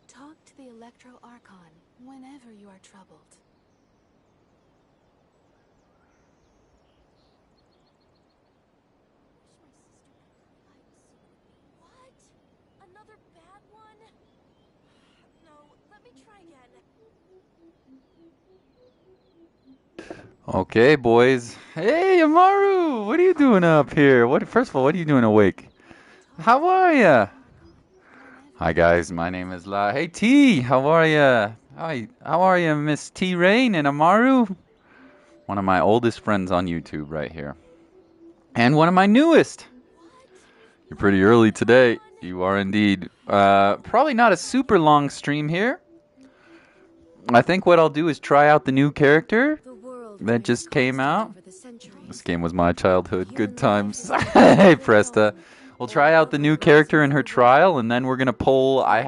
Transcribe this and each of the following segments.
Talk to the Electro Archon whenever you are troubled. What? Another bad one? No, let me try again. Okay, boys. Hey, Amaru! What are you doing up here? First of all, what are you doing awake? How are ya? Hi, guys. My name is La. Hey, T! How are ya? Hi. How are ya, Miss T Rain and Amaru? One of my oldest friends on YouTube right here. And one of my newest. You're pretty early today. You are indeed. Probably not a super long stream here. I think what I'll do is try out the new character that just came out. This game was my childhood. Good times. Hey, Presta. We'll try out the new character in her trial, and then we're going to pull. I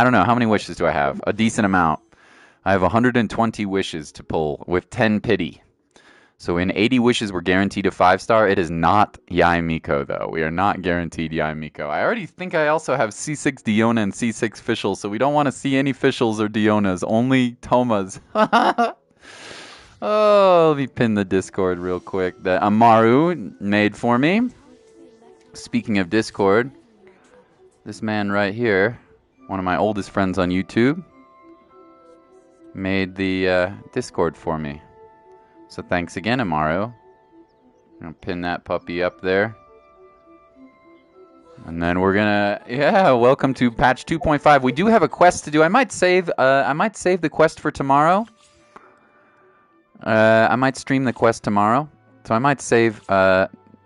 don't know, how many wishes do I have? A decent amount. I have 120 wishes to pull with 10 pity. So in 80 wishes, we're guaranteed a 5-star. It is not Yai Miko, though. We are not guaranteed Yai Miko. I already think I also have C6 Diona and C6 Fischl, so we don't want to see any Fischls or Dionas, only Tomas. Oh, let me pin the Discord real quick that Amaru made for me. Speaking of Discord, this man right here, one of my oldest friends on YouTube, made the Discord for me. So thanks again, Amaru. I'm going to pin that puppy up there. And then we're going to, welcome to patch 2.5. We do have a quest to do. I might save the quest for tomorrow. I might stream the quest tomorrow. So I might save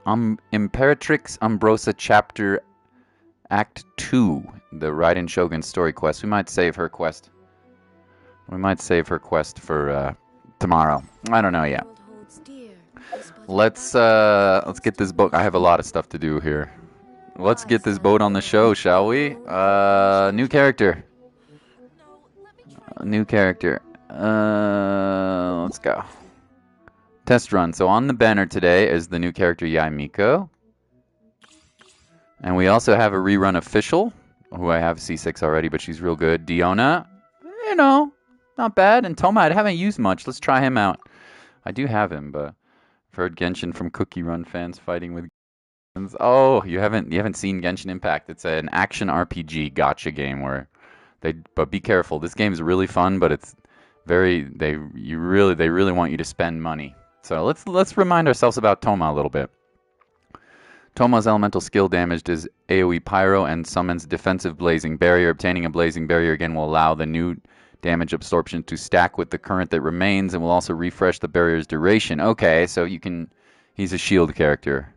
Imperatrix Umbrosa Chapter Act 2, the Raiden Shogun story quest. We might save her quest. We might save her quest for tomorrow. I don't know yet. Let's get this boat. I have a lot of stuff to do here. Let's get this boat on the show, shall we? New character. New character. Let's go. Test run. So on the banner today is the new character Yai Miko. And we also have a rerun official, who I have C6 already, but she's real good. Diona, you know, not bad. And Toma, I haven't used much. Let's try him out. I do have him, but I've heard Genshin from Cookie Run fans fighting with Genshins. Oh, you haven't seen Genshin Impact. It's an action RPG gacha game where but be careful. This game is really fun, but it's they really want you to spend money. So let's remind ourselves about Toma a little bit. Toma's elemental skill damaged is AoE Pyro and summons Defensive Blazing Barrier. Obtaining a Blazing Barrier again will allow the new damage absorption to stack with the current that remains and will also refresh the barrier's duration. Okay, so he's a shield character.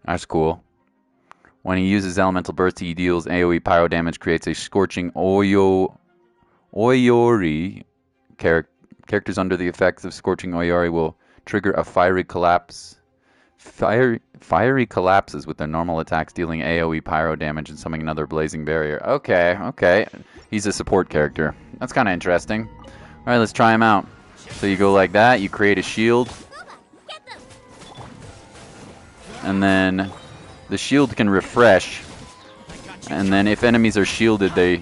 That's cool. When he uses Elemental Burst, he deals AoE Pyro damage, creates a Scorching Oyori. Characters under the effects of Scorching Oyori will trigger a Fiery Collapse. Fiery collapses with their normal attacks, dealing AoE Pyro damage and summoning another Blazing Barrier. Okay. He's a support character. That's kind of interesting. Alright, let's try him out. So you go like that, you create a shield. And then the shield can refresh. And then if enemies are shielded, they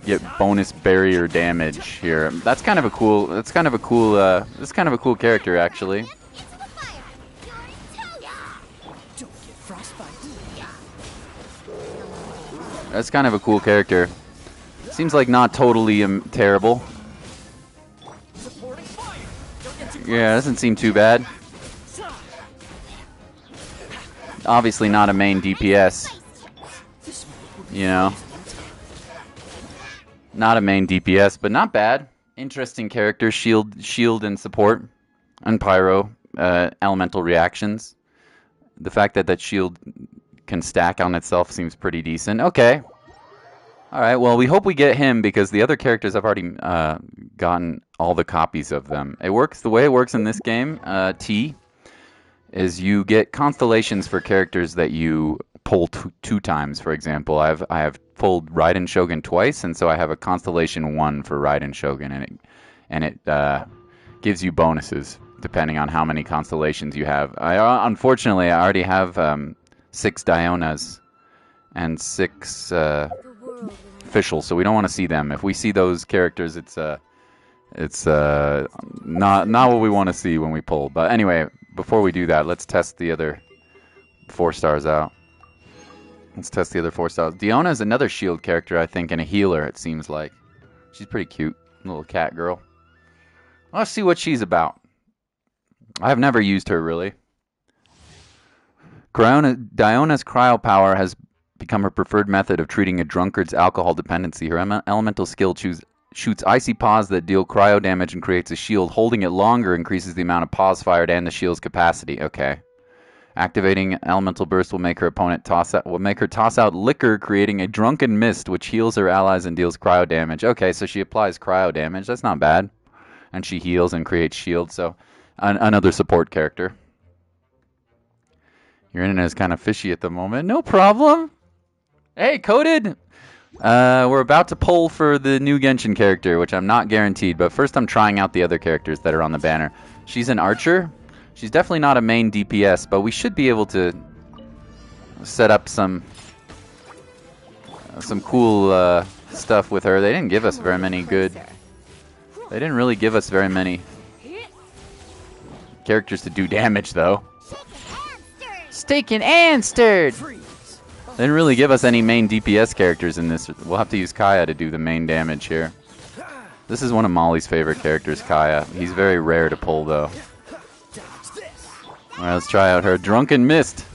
get bonus barrier damage here. That's kind of a cool character, actually. That's kind of a cool character. Seems like not totally terrible. Yeah, doesn't seem too bad. Obviously not a main DPS. You know. Not a main DPS, but not bad. Interesting character. Shield and support. And pyro. Elemental reactions. The fact that shield can stack on itself seems pretty decent. Okay. Alright, well, we hope we get him because the other characters I've already gotten all the copies of them. It works the way it works in this game, T, is you get constellations for characters that you pull two times. For example, I have pulled Raiden Shogun twice, and so I have a constellation 1 for Raiden Shogun, and it gives you bonuses depending on how many constellations you have. Unfortunately, I already have 6 Dionas and 6 officials, so we don't want to see them. If we see those characters, it's not what we want to see when we pull. But anyway, before we do that, let's test the other 4 stars out. Let's test the other 4 stars. Diona is another shield character, I think, and a healer, it seems like. She's pretty cute. Little cat girl. Let's see what she's about. I've never used her, really. Diona's cryo power has become her preferred method of treating a drunkard's alcohol dependency. Her elemental skill shoots icy paws that deal cryo damage and creates a shield. Holding it longer increases the amount of paws fired and the shield's capacity. Okay. Activating elemental burst will make her toss out liquor, creating a drunken mist which heals her allies and deals cryo damage. Okay, so she applies cryo damage. That's not bad. And she heals and creates shield. So another support character. Your internet is kind of fishy at the moment. No problem. Hey, Coded. We're about to pull for the new Genshin character, which I'm not guaranteed. But first I'm trying out the other characters that are on the banner. She's an archer. She's definitely not a main DPS, but we should be able to set up some cool stuff with her. They didn't give us very many good... They didn't really give us very many characters to do damage, though. Staken and stirred! They didn't really give us any main DPS characters in this. We'll have to use Kaya to do the main damage here. This is one of Molly's favorite characters, Kaya. He's very rare to pull, though. Alright, let's try out her Drunken Mist.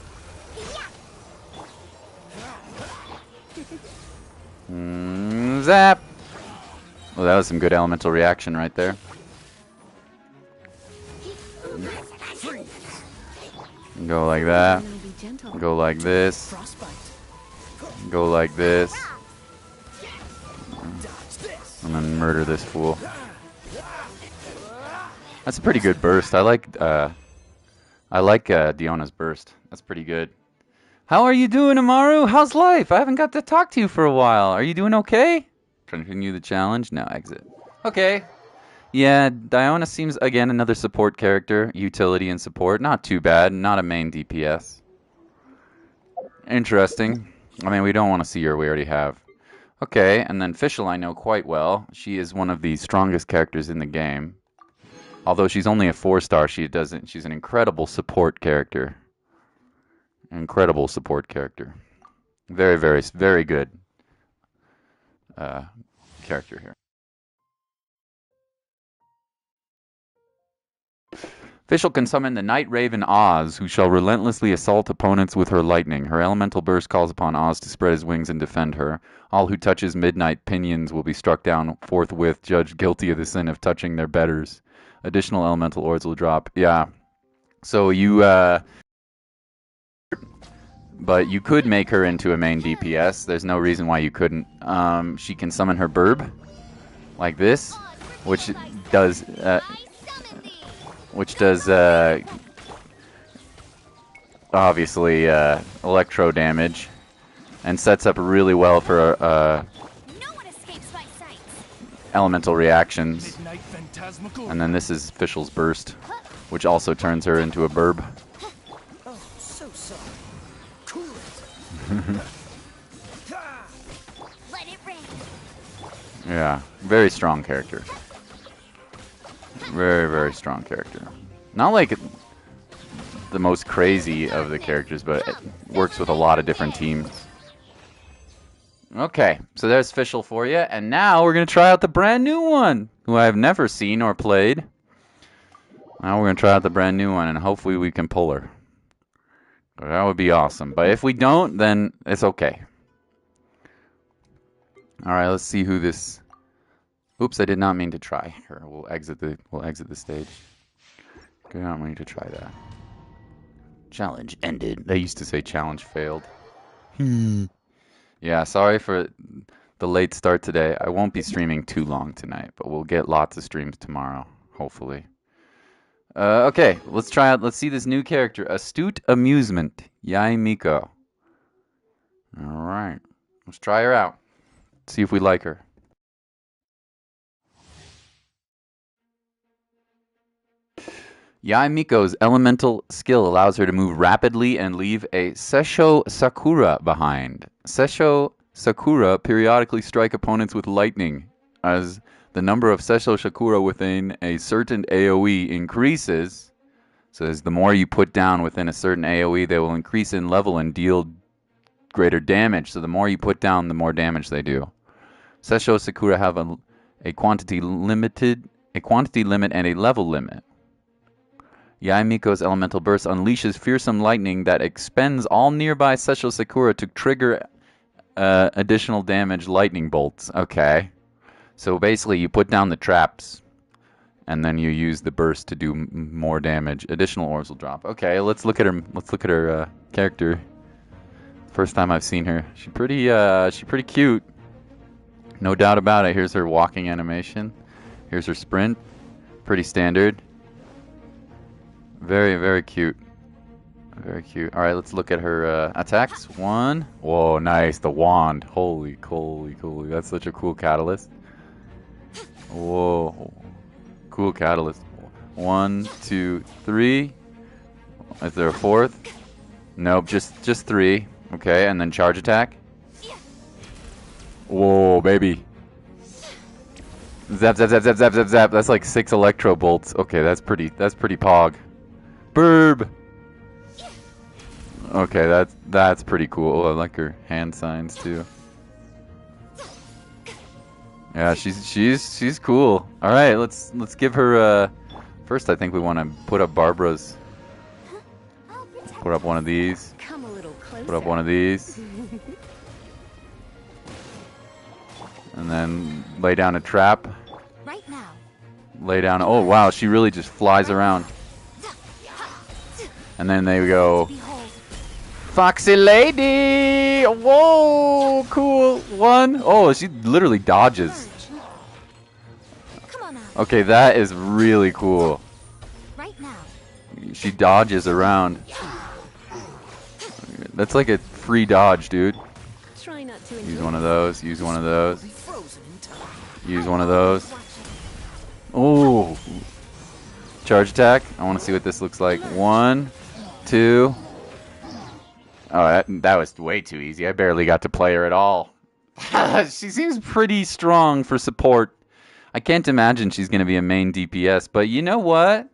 Zap! Well, that was some good elemental reaction right there. Go like that. Go like this. Go like this. And then murder this fool. That's a pretty good burst. I like Diona's burst. That's pretty good. How are you doing, Amaru? How's life? I haven't got to talk to you for a while. Are you doing okay? Continue the challenge? No, exit. Okay. Yeah, Diona seems, again, another support character. Utility and support. Not too bad. Not a main DPS. Interesting. I mean, we don't want to see her. We already have. Okay, and then Fischl I know quite well. She is one of the strongest characters in the game. Although she's only a 4-star, she's an incredible support character. Incredible support character. Very, very, very good character here. Fischl can summon the Night Raven Oz, who shall relentlessly assault opponents with her lightning. Her elemental burst calls upon Oz to spread his wings and defend her. All who touch his midnight pinions will be struck down forthwith, judged guilty of the sin of touching their betters. Additional elemental orbs will drop. Yeah. So you, but you could make her into a main DPS. There's no reason why you couldn't. She can summon her burb, like this, which does obviously electro damage, and sets up really well for elemental reactions. And then this is Fischl's burst, which also turns her into a burb. Oh, so sorry. Cool it. Let it rain. Yeah, very strong character. Very, very strong character. Not like the most crazy of the characters, but it works with a lot of different teams. Okay, so there's Fischl for you, and now we're going to try out the brand new one, who I have never seen or played. Now we're going to try out the brand new one, and hopefully we can pull her. That would be awesome, but if we don't, then it's okay. Alright, let's see who this... Oops, I did not mean to try her. We'll exit the stage. Did not mean to try that. Challenge ended. They used to say challenge failed. Yeah, sorry for the late start today. I won't be streaming too long tonight, but we'll get lots of streams tomorrow, hopefully. Okay, let's try out. Let's see this new character, Astute Amusement, Yai Miko. All right, let's try her out. See if we like her. Yai Miko's elemental skill allows her to move rapidly and leave a Sesho Sakura behind. Sesho Sakura periodically strike opponents with lightning. As the number of Sesho Sakura within a certain AoE increases, so as the more you put down within a certain AoE, they will increase in level and deal greater damage. So the more you put down, the more damage they do. Sesho Sakura have a quantity limit and a level limit. Yai Miko's elemental burst unleashes fearsome lightning that expends all nearby Sesho Sakura to trigger additional damage lightning bolts. Okay. So basically you put down the traps and then you use the burst to do more damage. Additional orbs will drop. Okay, let's look at her character. First time I've seen her. She's pretty cute. No doubt about it. Here's her walking animation. Here's her sprint. Pretty standard. Very, very cute. Very cute. All right, let's look at her attacks. One. Whoa, nice. The wand. Holy. That's such a cool catalyst. Whoa. Cool catalyst. 1, 2, 3. Is there a fourth? Nope, just 3. Okay, and then charge attack. Whoa, baby. Zap, zap, zap, zap, zap, zap, zap. That's like 6 electro bolts. Okay, that's pretty pog. Burb. Okay, that's pretty cool. I like her hand signs too. Yeah, she's cool. All right, let's give her. First, I think we want to put up Barbara's. Put up one of these. Come a little closer. Put up one of these. And then lay down a trap. Right now. Lay down. Oh wow, she really just flies around. And then they go. Foxy lady! Whoa, cool. 1. Oh, she literally dodges. Come on now. Okay, that is really cool. Right now. She dodges around. That's like a free dodge, dude. Try not to Use one of those. Use one of those. Use one of those. Oh. Charge attack. I want to see what this looks like. 1, 2. Oh, that was way too easy. I barely got to play her at all. She seems pretty strong for support. I can't imagine she's going to be a main DPS, but you know what?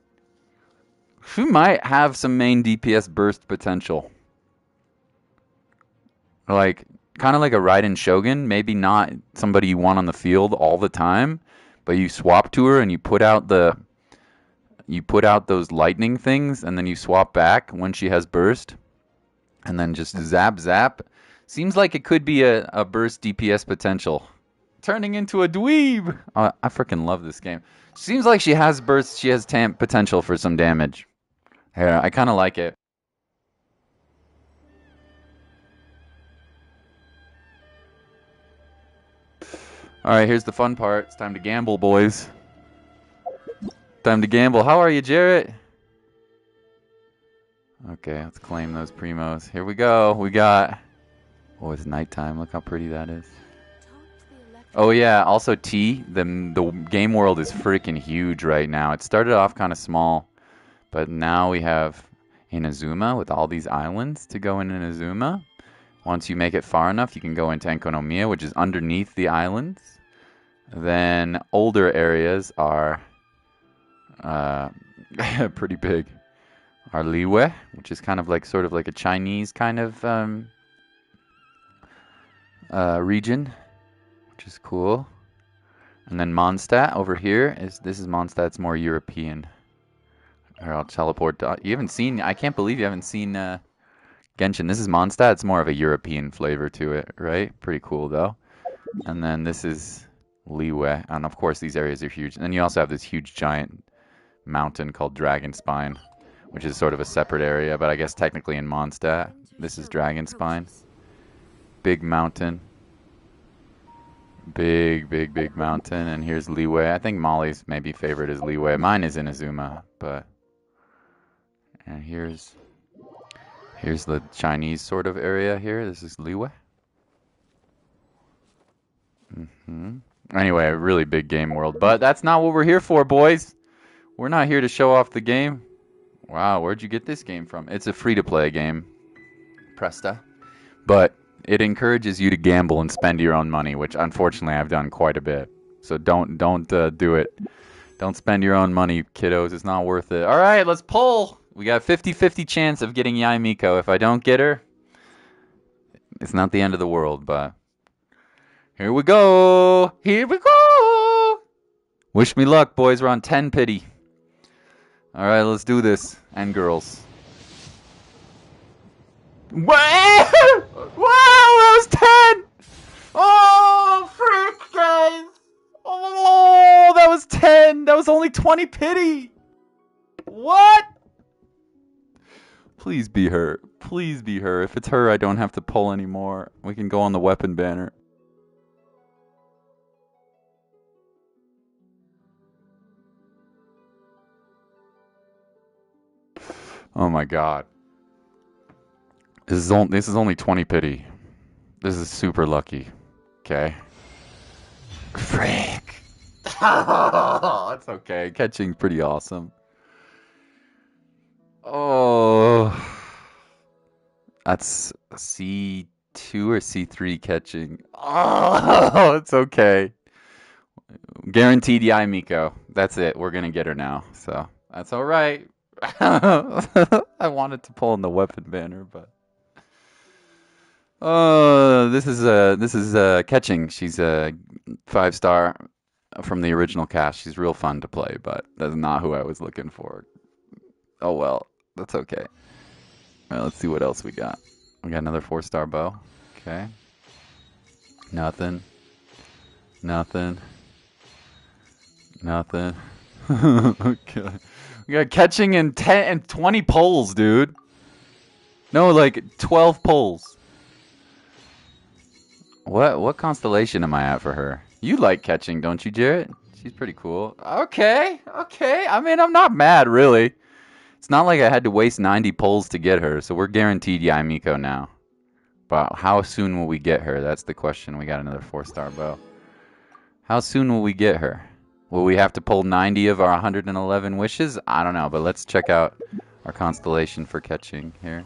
She might have some main DPS burst potential. Like, kind of like a Raiden Shogun. Maybe not somebody you want on the field all the time, but you swap to her and you put out those lightning things, and then you swap back when she has burst. And then just zap, zap. Seems like it could be a burst DPS potential. Turning into a dweeb. I freaking love this game. Seems like she has burst. She has potential for some damage. Yeah, I kind of like it. All right, here's the fun part. It's time to gamble, boys. Time to gamble. How are you, Jarrett? Okay, let's claim those primos. Here we go. We got... Oh, it's nighttime. Look how pretty that is. Oh, yeah. Also, the game world is freaking huge right now. It started off kind of small, but now we have Inazuma with all these islands to go in Inazuma. Once you make it far enough, you can go into Enkonomiya, which is underneath the islands. Then older areas are pretty big. Our Liyue, which is kind of like sort of like a Chinese kind of region, which is cool. And then Mondstadt over here this is Mondstadt. It's more European. Here, I'll teleport. You haven't seen? I can't believe you haven't seen Genshin. This is Mondstadt. It's more of a European flavor to it, right? Pretty cool though. And then this is Liyue, and of course these areas are huge. And then you also have this huge giant mountain called Dragonspine, which is sort of a separate area, but I guess technically in Mondstadt. This is Dragonspine. Big mountain. Big mountain. And here's Liyue. I think Molly's maybe favorite is Liyue. Mine is Inazuma, but And here's the Chinese sort of area here. This is Liwei. Anyway, a really big game world. But that's not what we're here for, boys. We're not here to show off the game. Wow, where'd you get this game from? It's a free-to-play game. Presta. But it encourages you to gamble and spend your own money, which unfortunately I've done quite a bit. So don't do it. Don't spend your own money, kiddos. It's not worth it. All right, let's pull. We got 50-50 chance of getting Yae Miko. If I don't get her, it's not the end of the world, but here we go. Here we go. Wish me luck, boys. We're on 10 pity. All right, let's do this. And girls. Wow! Wow, that was 10! Oh, freak, guys! Oh, that was 10! That was only 20 pity! What? Please be her. Please be her. If it's her, I don't have to pull anymore. We can go on the weapon banner. Oh my god. This is only 20 pity. This is super lucky. Okay. Frick. It's okay. Catching's pretty awesome. Oh. That's C2 or C3 catching. Oh, it's okay. Guaranteed Yae Miko. That's it. We're going to get her now. So, that's all right. I wanted to pull in the weapon banner, but this is catching. She's a 5-star from the original cast. She's real fun to play, but that's not who I was looking for. Oh well, that's okay. All right, let's see what else we got. We got another 4-star bow. Okay. Nothing. Nothing. Nothing. Okay. We got catching and 10 and 20 pulls, dude. No, like 12 pulls. What constellation am I at for her? You like catching, don't you, Jarrett? She's pretty cool. Okay. I mean, I'm not mad, really. It's not like I had to waste 90 pulls to get her, so we're guaranteed Yae Miko now. But how soon will we get her? That's the question. We got another 4-star bow. How soon will we get her? Will we have to pull 90 of our 111 wishes? I don't know, but let's check out our constellation for catching here.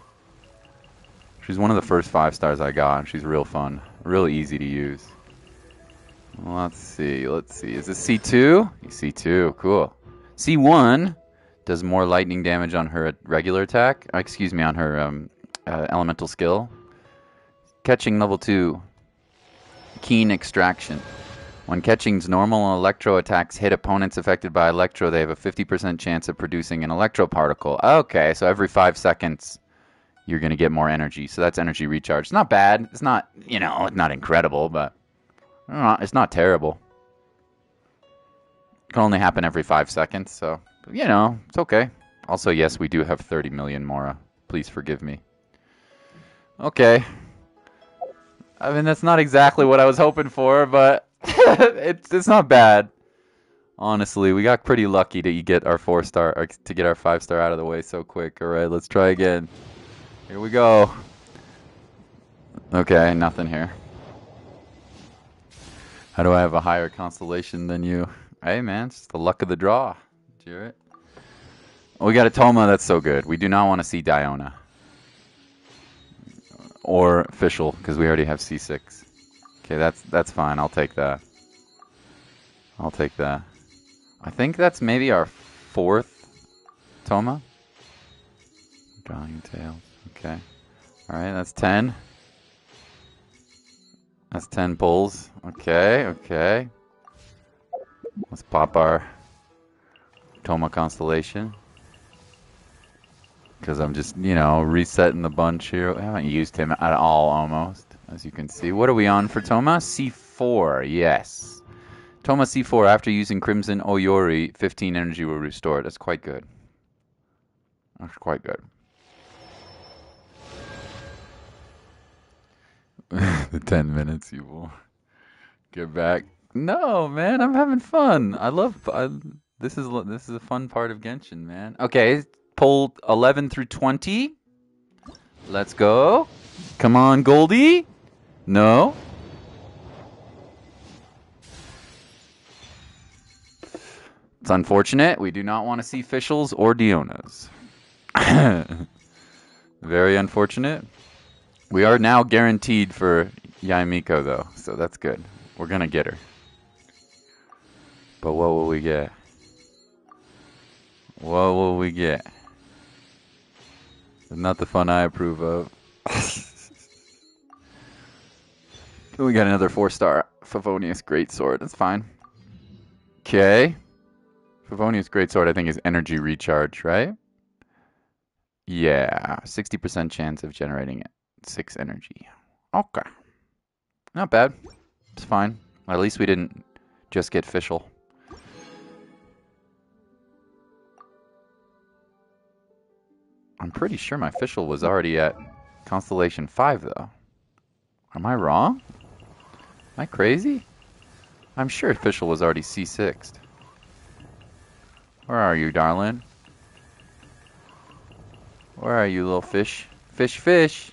She's one of the first 5-stars I got. She's real fun. Real easy to use. Let's see. Is this C2? C2, cool. C1 does more lightning damage on her regular attack. Excuse me, on her elemental skill. Catching level 2. Keen extraction. When catching's normal electro attacks hit opponents affected by electro, they have a 50% chance of producing an electro particle. Okay, so every 5 seconds you're going to get more energy. So that's energy recharge. It's not bad. It's not, it's not incredible, but it's not terrible. It can only happen every 5 seconds, so, it's okay. Also, yes, we do have 30 million Mora. Please forgive me. Okay. I mean, that's not exactly what I was hoping for, but it's not bad. Honestly, we got pretty lucky to get our 4-star, or to get our 5-star out of the way so quick. All right, let's try again. Here we go. Okay, nothing here. How do I have a higher constellation than you? Hey, man, it's just the luck of the draw. Jarrett. Oh, we got a Toma. That's so good. We do not want to see Diona. Or Fischl, because we already have C6. Okay, that's fine. I'll take that. I think that's maybe our 4th Toma. Drawing tails. Okay. Alright, that's 10. That's 10 pulls. Okay. Let's pop our Toma constellation. Because I'm just, resetting the bunch here. I haven't used him at all, almost, as you can see. What are we on for Toma? C4, yes. Toma C4, after using Crimson Oyori, 15 energy will restore. That's quite good. The 10 minutes, you will get back. No, man, I'm having fun. This is a fun part of Genshin, man. Okay. pull 11 through 20. Let's go. Come on, Goldie. No. It's unfortunate. We do not want to see Fischls or Dionas. Very unfortunate. We are now guaranteed for Miko, though, so that's good. We're going to get her. But what will we get? What will we get? Not the fun I approve of. We got another 4-star Favonius Greatsword. That's fine. Okay. Favonius Greatsword, I think, is energy recharge, right? Yeah. 60% chance of generating 6 energy. Okay. Not bad. It's fine. At least we didn't just get Fischl. I'm pretty sure my Fischl was already at Constellation 5, though. Am I wrong? Am I crazy? I'm sure Fischl was already C6'd. Where are you, darling? Where are you, little fish? Fish, fish!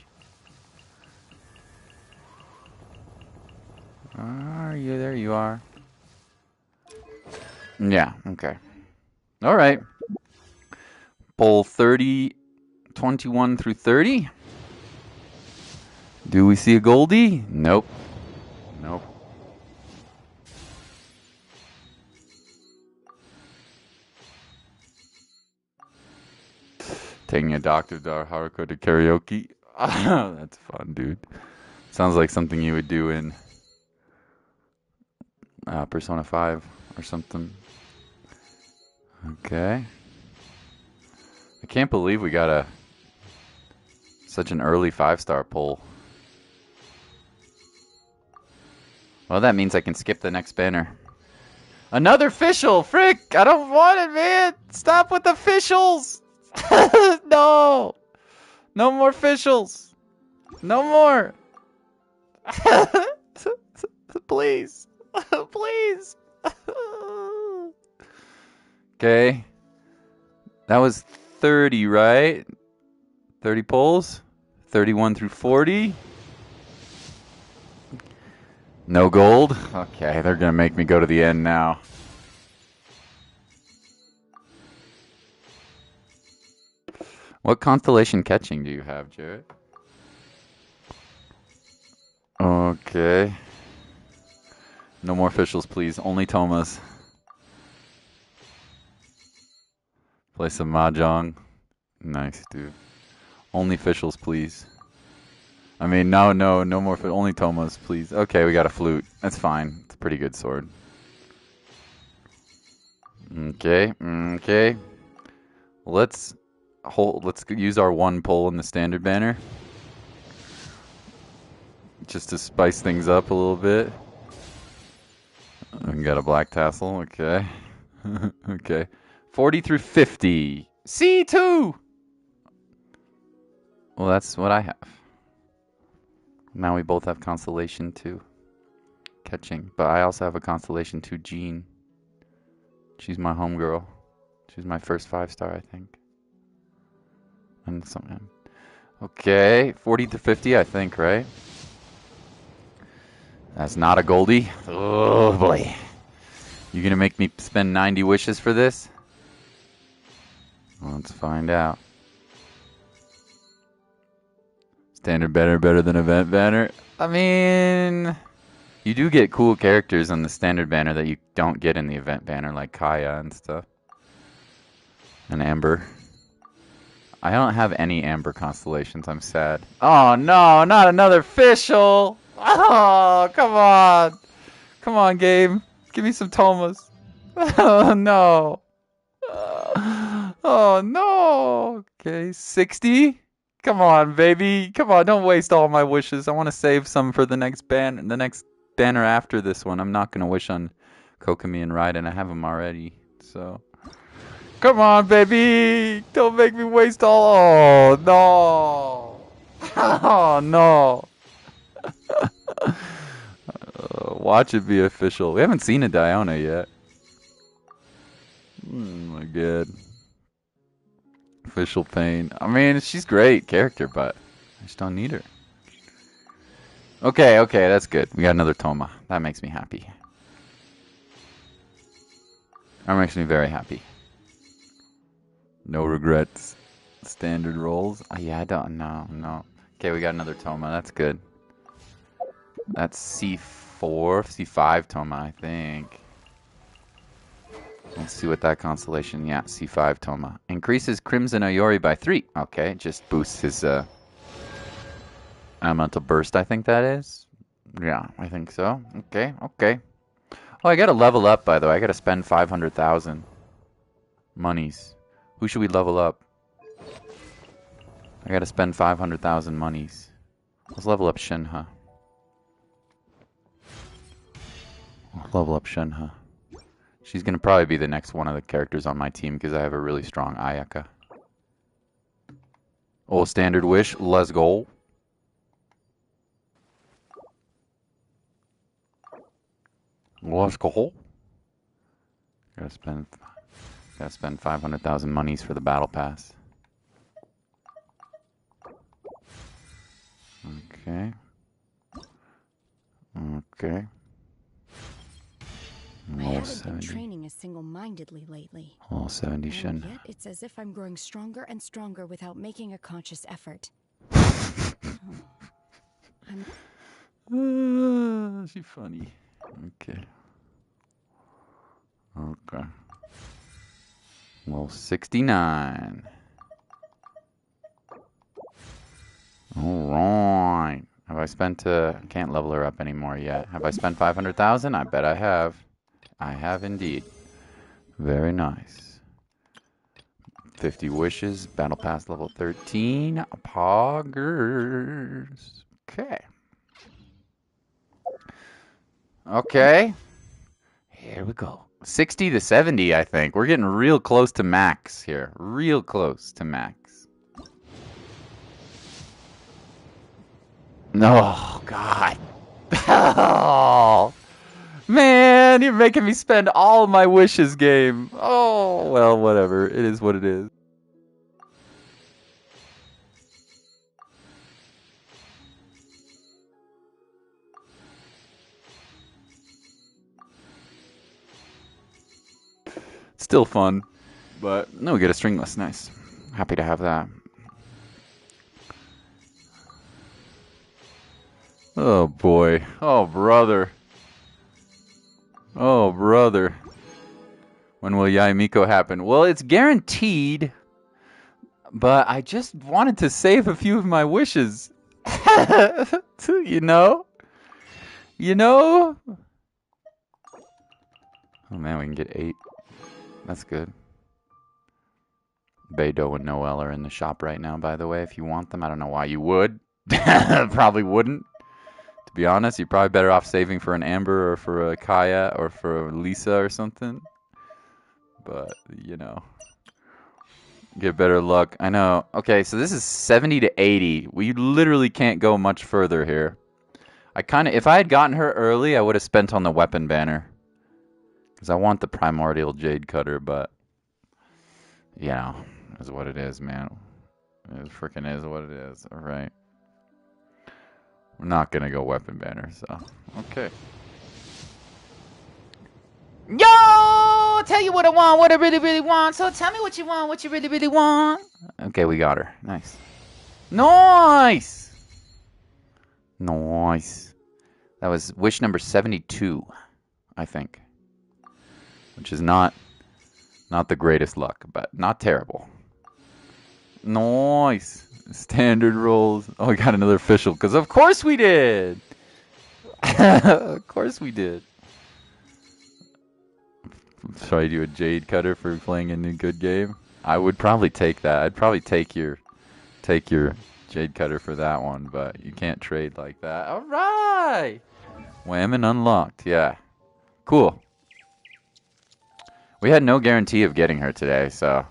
Are you? There you are. Yeah, okay. Alright. Pull 30, 21 through 30. Do we see a Goldie? Nope. Nope. Taking a Dr. Haruko to karaoke. That's fun, dude. Sounds like something you would do in Persona 5 or something. Okay. I can't believe we got such an early 5-star pull. Well, that means I can skip the next banner. Another Fischl! Frick! I don't want it, man! Stop with the Fischls! No! No more Fischls! No more! Please! Please! Okay. That was 30, right? 30 pulls? 31 through 40? No gold? Okay, they're gonna make me go to the end now. What constellation catching do you have, Jarrett? Okay. No more Fischls, please. Only Tomas. Play some Mahjong. Nice, dude. Only Fischls, please. I mean, no more. Only Tomas, please. Okay, we got a flute. That's fine. It's a pretty good sword. Okay, okay. Let's use our 1 pull in the standard banner, just to spice things up a little bit. We got a black tassel. Okay, okay. 40 through 50. C2. Well, that's what I have. Now we both have Constellation 2 catching, but I also have a Constellation 2 Jean. She's my homegirl. She's my first 5-star, I think. And something. Okay, 40 to 50, I think, right? That's not a Goldie. Oh boy. You gonna make me spend 90 wishes for this? Let's find out. Standard banner better than event banner? I mean, you do get cool characters on the standard banner that you don't get in the event banner, like Kaya and stuff. And Amber. I don't have any Amber constellations. I'm sad. Oh no, not another Fischl! Oh, come on. Come on, game. Give me some Tomas. Oh no. Oh no. Okay, 60. Come on, baby. Come on, don't waste all my wishes. I want to save some for the next banner after this one. I'm not going to wish on Kokomi and Raiden. I have them already. So, come on, baby. Don't make me waste all. Oh, no. Oh, no. Watch it be official. We haven't seen a Diona yet. Oh, my God. Official pain. I mean, she's great character, but I just don't need her. Okay, okay, that's good. We got another Toma. That makes me happy. That makes me very happy. No regrets. Standard rolls. Oh, yeah, I don't know. No. Okay, we got another Toma. That's good. That's C4, C5 Toma, I think. Let's see what that constellation. Yeah, C5 Toma. Increases Crimson Ayori by 3. Okay, just boosts his elemental burst, I think that is. Yeah, I think so. Okay, okay. Oh, I gotta level up, by the way. I gotta spend 500,000 monies. Who should we level up? I gotta spend 500,000 monies. Let's level up Shenhe. Level up Shenhe. She's gonna probably be the next one of the characters on my team because I have a really strong Ayaka. Oh, standard wish. Let's go. Let's go. Gotta spend 500,000 monies for the battle pass. Okay. Okay. I haven't been training as single-mindedly lately. All 70 Shen. Yet it's as if I'm growing stronger and stronger without making a conscious effort. She's funny. Okay. Okay. Well, 69. All right. Have I spent? Can't level her up anymore yet. Have I spent 500,000? I bet I have. I have indeed. Very nice. 50 wishes. Battle pass level 13. Poggers. Okay. Okay. Here we go. 60 to 70, I think. We're getting real close to max here. Real close to max. Oh, God. Oh, man, you're making me spend all my wishes, game. Oh, well, whatever. It is what it is. Still fun, but no, we get a stringless. Nice. Happy to have that. Oh boy. Oh brother. Oh brother. When will Yai Miko happen? Well, it's guaranteed, but I just wanted to save a few of my wishes. You know? You know? Oh man, we can get 8. That's good. Beidou and Noel are in the shop right now, by the way, if you want them. I don't know why you would. Probably wouldn't. To be honest, you're probably better off saving for an Amber or for a Kaya or for a Lisa or something. But, you know. Get better luck. I know. Okay, so this is 70 to 80. We literally can't go much further here. If I had gotten her early, I would have spent on the weapon banner. Because I want the primordial jade cutter, but, you know, is what it is, man. It freaking is what it is. All right. We're not going to go weapon banner, so, okay. Yo! Tell you what I want, what I really, really want. So tell me what you want, what you really, really want. Okay, we got her. Nice. Nice! Nice. That was wish number 72, I think. Which is not the greatest luck, but not terrible. Nice. Standard rolls. Oh, we got another official, because of course we did. Of course we did. Try to do a jade cutter for playing in a good game. I would probably take that. I'd probably take your jade cutter for that one, but you can't trade like that. All right. Wham and unlocked. Yeah. Cool. We had no guarantee of getting her today, so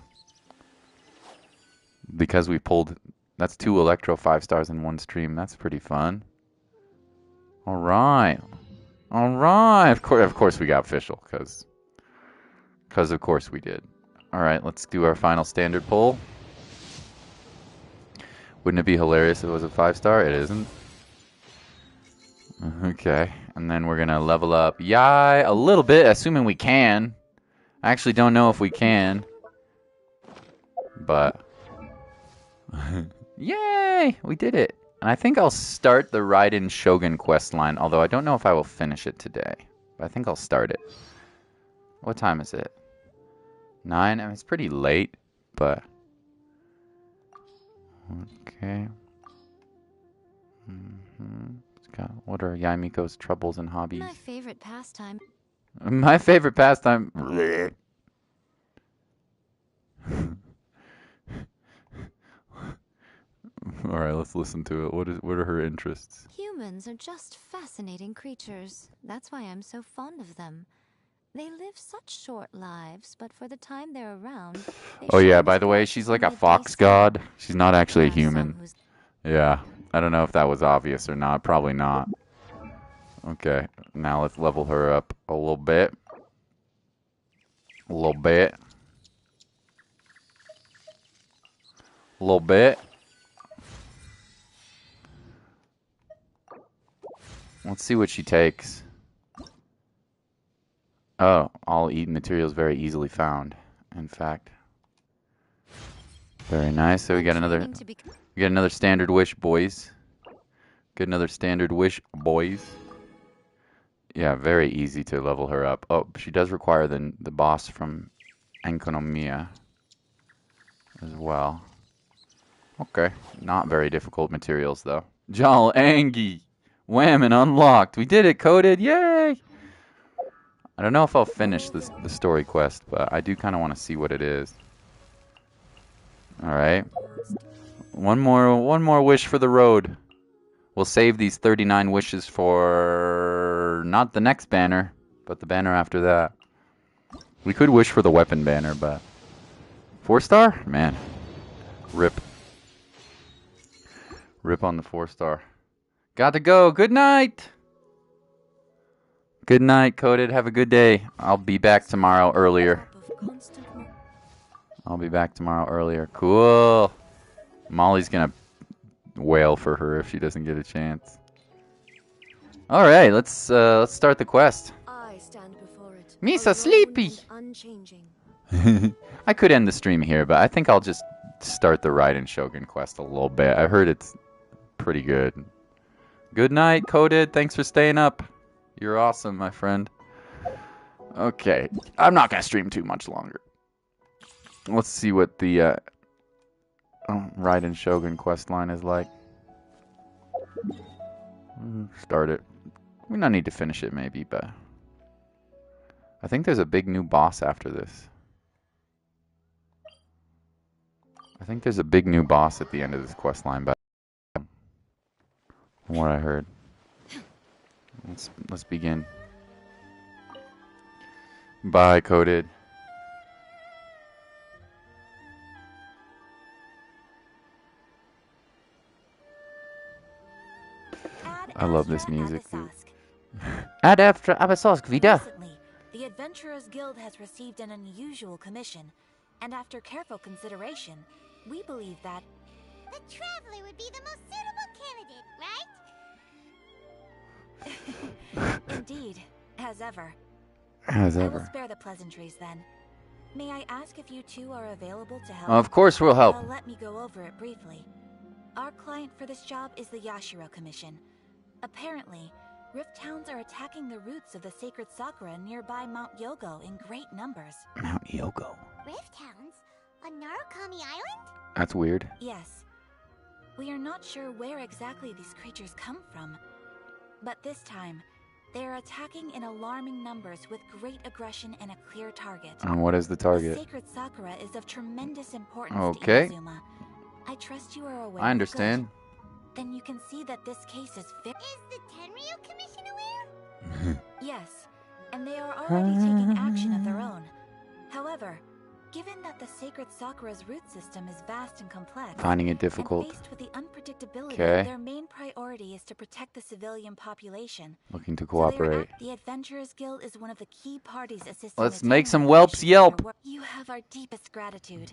because we pulled, that's 2 Electro 5 stars in one stream. That's pretty fun. All right. All right. Of course we got official, because of course we did. All right, let's do our final standard pull. Wouldn't it be hilarious if it was a 5-star? It isn't. Okay, and then we're gonna level up Yai a little bit, assuming we can. I actually don't know if we can, but yay, we did it. And I think I'll start the Raiden Shogun quest line, although I don't know if I will finish it today. But I think I'll start it. What time is it? 9? I mean, it's pretty late, but okay. What are Miko's troubles and hobbies? My favorite pastime. My favorite pastime. All right, let's listen to it. What are her interests? Humans are just fascinating creatures. That's why I'm so fond of them. They live such short lives, but for the time they're around. Oh yeah, by the way, she's like a fox god. She's not actually a human. Yeah, I don't know if that was obvious or not. Probably not. Okay, now let's level her up a little bit. A little bit. A little bit. Let's see what she takes. Oh, all eaten materials very easily found. In fact. Very nice. So we got another standard wish, boys. Get another standard wish, boys. Yeah, very easy to level her up. Oh, she does require the boss from Enkonomiya as well. Okay, not very difficult materials though. Jal Angie, wham, and unlocked. We did it, coded. Yay! I don't know if I'll finish the story quest, but I do kind of want to see what it is. All right, one more wish for the road. We'll save these 39 wishes for not the next banner, but the banner after that. We could wish for the weapon banner, but 4-star? Man, rip. Rip on the 4-star. Got to go. Good night. Good night, Coded. Have a good day. I'll be back tomorrow earlier. Cool. Molly's gonna wail for her if she doesn't get a chance. All right, let's start the quest. I stand before it. Misa sleepy. Unchanging. I could end the stream here, but I think I'll just start the Raiden Shogun quest a little bit. I heard it's pretty good. Good night, Coded. Thanks for staying up. You're awesome, my friend. Okay, I'm not gonna stream too much longer. Let's see what the Raiden Shogun quest line is like. Start it. We don't need to finish it, maybe, but I think there's a big new boss after this. I think there's a big new boss at the end of this quest line, but from what I heard. Let's begin. Bye, Coded. I love this music. Ad after Abasosk wieder. Recently, the Adventurers Guild has received an unusual commission, and after careful consideration, we believe that the Traveler would be the most suitable candidate, right? indeed, as ever. As I will ever. spare the pleasantries then. May I ask if you two are available to help? Of course we'll help. Well, let me go over it briefly. Our client for this job is the Yashiro Commission. Apparently, Rift Hounds are attacking the roots of the sacred Sakura nearby Mount Yogo in great numbers. Mount Yogo. Rift Hounds? On Narukami Island? That's weird. Yes. We are not sure where exactly these creatures come from. But this time, they are attacking in alarming numbers with great aggression and a clear target. And what is the The target? sacred Sakura is of tremendous importance Okay. to Inazuma. I trust you are aware. I understand. Good. Then you can see that this case is very... Is the Tenryu Commission aware? Yes, and they are already taking action of their own. However, given that the sacred Sakura's root system is vast and complex, Finding it and difficult. faced with the unpredictability, Okay. their main priority is to protect the civilian population. Looking to So they are cooperate. the Adventurers Guild is one of the key parties assisting. Let's the make some Tenryu whelps Commission in their yelp. work. You have our deepest gratitude.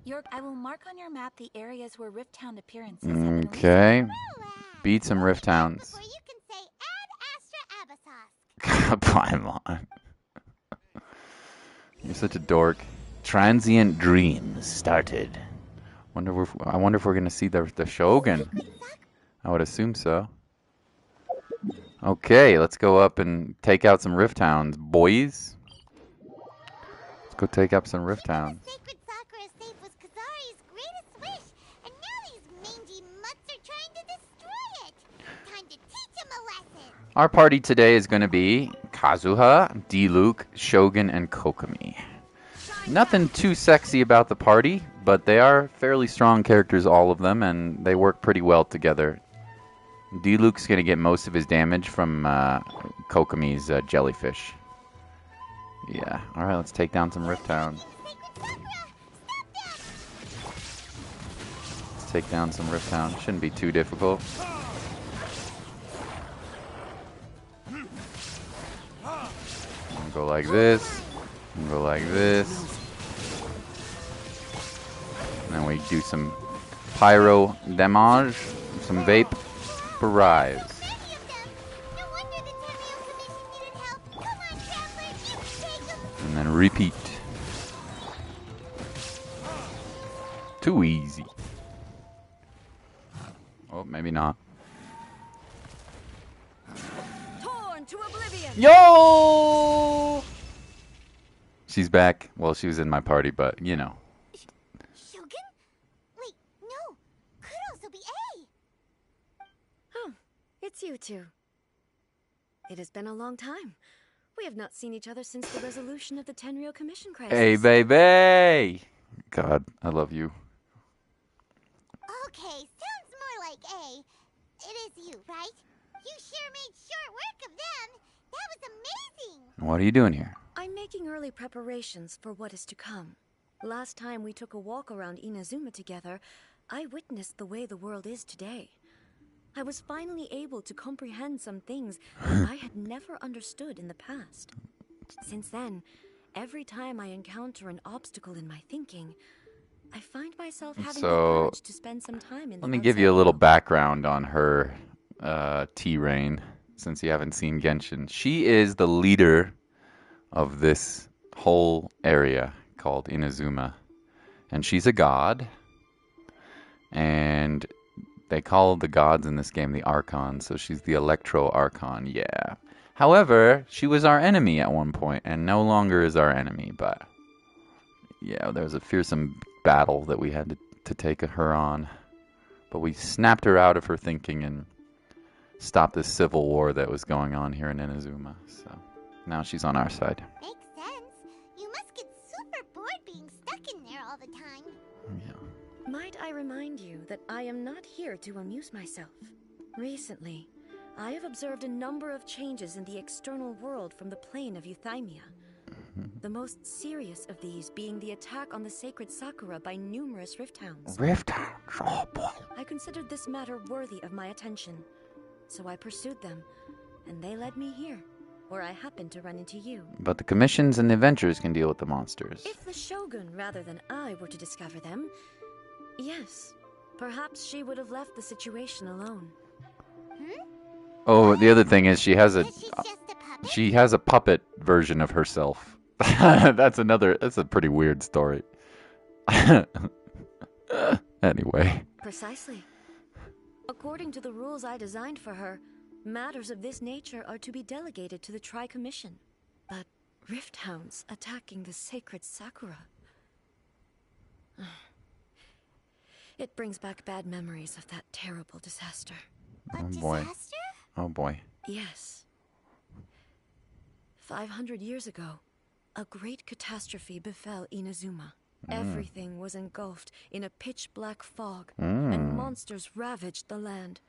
I will mark on your map the areas where Rift Town appearances have been released. Okay. Relax. Beat some Rift Towns. Before you can say Ad Astra Abasos. Paimon. You're such a dork. Transient dreams started. I wonder if we're gonna see the Shogun. I would assume so. Okay, let's go up and take out some Rift Towns, boys. Let's go take up some Rift Towns. The sacred Sakura safe was Kazari's greatest wish, and now these mangy mutts are trying to destroy it. Time to teach him a lesson. Our party today is going to be Kazuha, Diluc, Shogun, and Kokomi. Nothing too sexy about the party, but they are fairly strong characters, all of them, and they work pretty well together. Diluc's going to get most of his damage from Kokomi's jellyfish. Yeah, alright, let's take down some Rift Towns. Let's take down some Rift Towns. Shouldn't be too difficult. Go like this. Go like this. And then we do some pyro damage, some vaporize. And then repeat. Too easy. Oh, maybe not. Torn to oblivion. Yo! She's back. Well, she was in my party, but you know. Shogun? Wait, no. Could also be A. Oh, it's you two. It has been a long time. We have not seen each other since the resolution of the Tenryou Commission crisis. Hey, baby! God, I love you. Okay, sounds more like A. It is you, right? You sure made short work of them. That was amazing. What are you doing here? I'm making early preparations for what is to come. Last time we took a walk around Inazuma together, I witnessed the way the world is today. I was finally able to comprehend some things that I had never understood in the past. Since then, every time I encounter an obstacle in my thinking, I find myself having the urge to spend some time in the Let me give you a outside little world. background on her T-Rain, since you haven't seen Genshin. She is the leader of this whole area called Inazuma. And she's a god. And they call the gods in this game the Archons, so she's the Electro Archon, yeah. However, she was our enemy at one point, and no longer is our enemy, but yeah, there was a fearsome battle that we had to take her on. But we snapped her out of her thinking and stopped this civil war that was going on here in Inazuma, so now she's on our side. Makes sense. You must get super bored being stuck in there all the time. Yeah. Might I remind you that I am not here to amuse myself. Recently, I have observed a number of changes in the external world from the plane of Euthymia. The most serious of these being the attack on the sacred Sakura by numerous Rift Hounds. Rift Hounds, oh boy. I considered this matter worthy of my attention, so I pursued them, and they led me here, where I happened to run into you. But the commissions and the adventures can deal with the monsters. If the Shogun rather than I were to discover them, yes, perhaps she would have left the situation alone. Oh, the other thing is she has a Is she just a puppet? she has a puppet version of herself. That's a pretty weird story. Anyway. Precisely. According to the rules I designed for her, matters of this nature are to be delegated to the Tri-Commission. But Rift Hounds attacking the sacred Sakura... It brings back bad memories of that terrible disaster. A Oh boy. disaster? Oh boy. Yes. 500 years ago, a great catastrophe befell Inazuma. Everything was engulfed in a pitch-black fog, and monsters ravaged the land.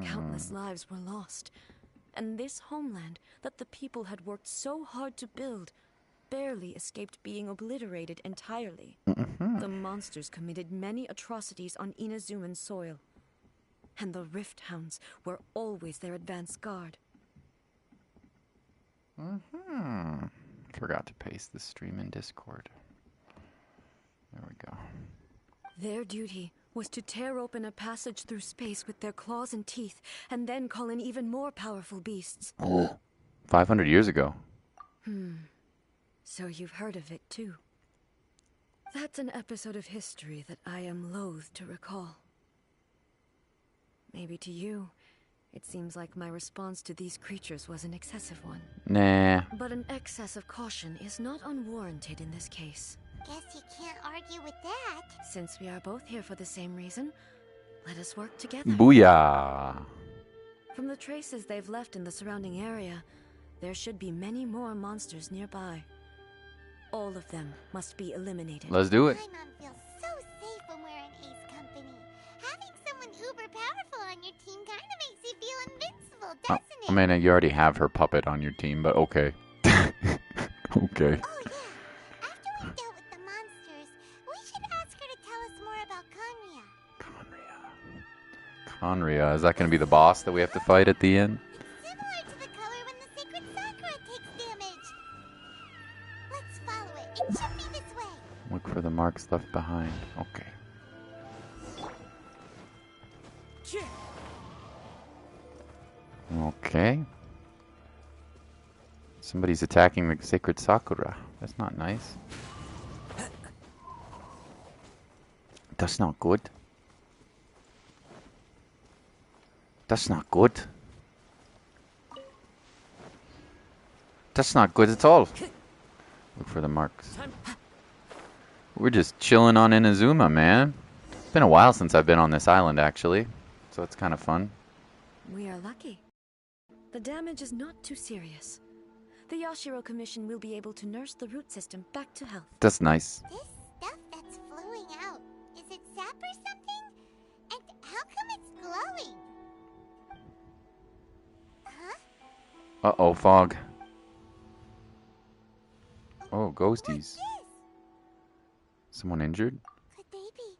Countless lives were lost, and this homeland that the people had worked so hard to build barely escaped being obliterated entirely. The monsters committed many atrocities on Inazuman soil, and the Rift Hounds were always their advance guard. Forgot to paste the stream in Discord. There we go. Their duty was to tear open a passage through space with their claws and teeth, and then call in even more powerful beasts. 500 years ago. So you've heard of it too. That's an episode of history that I am loath to recall. Maybe to you, it seems like my response to these creatures was an excessive one. Nah. But an excess of caution is not unwarranted in this case. Guess you can't argue with that. Since we are both here for the same reason, let us work together. Booyah. From the traces they've left in the surrounding area, there should be many more monsters nearby. All of them must be eliminated. Let's do it. My mom feels so safe when we're in Ace Company. Having someone uber powerful on your team kind of makes you feel invincible, doesn't it? I mean, you already have her puppet on your team, but okay. Okay. Oh yeah. After we've dealt with the monsters, we should ask her to tell us more about Conria. Conria. Is that going to be the boss that we have to fight at the end? It's similar to the color when the sacred Sakura takes damage. Let's follow it. It should be this way. Look for the marks left behind. Okay. Okay. Somebody's attacking the sacred Sakura. That's not nice. That's not good. That's not good. That's not good at all. Look for the marks. We're just chilling on Inazuma, man. It's been a while since I've been on this island, actually. So it's kind of fun. We are lucky. The damage is not too serious. The Yashiro Commission will be able to nurse the root system back to health. That's nice. This stuff that's flowing out, is it sap or something? And how come it's glowing? Huh? Uh-oh, fog. Oh, What's ghosties. this? Someone injured? Could they be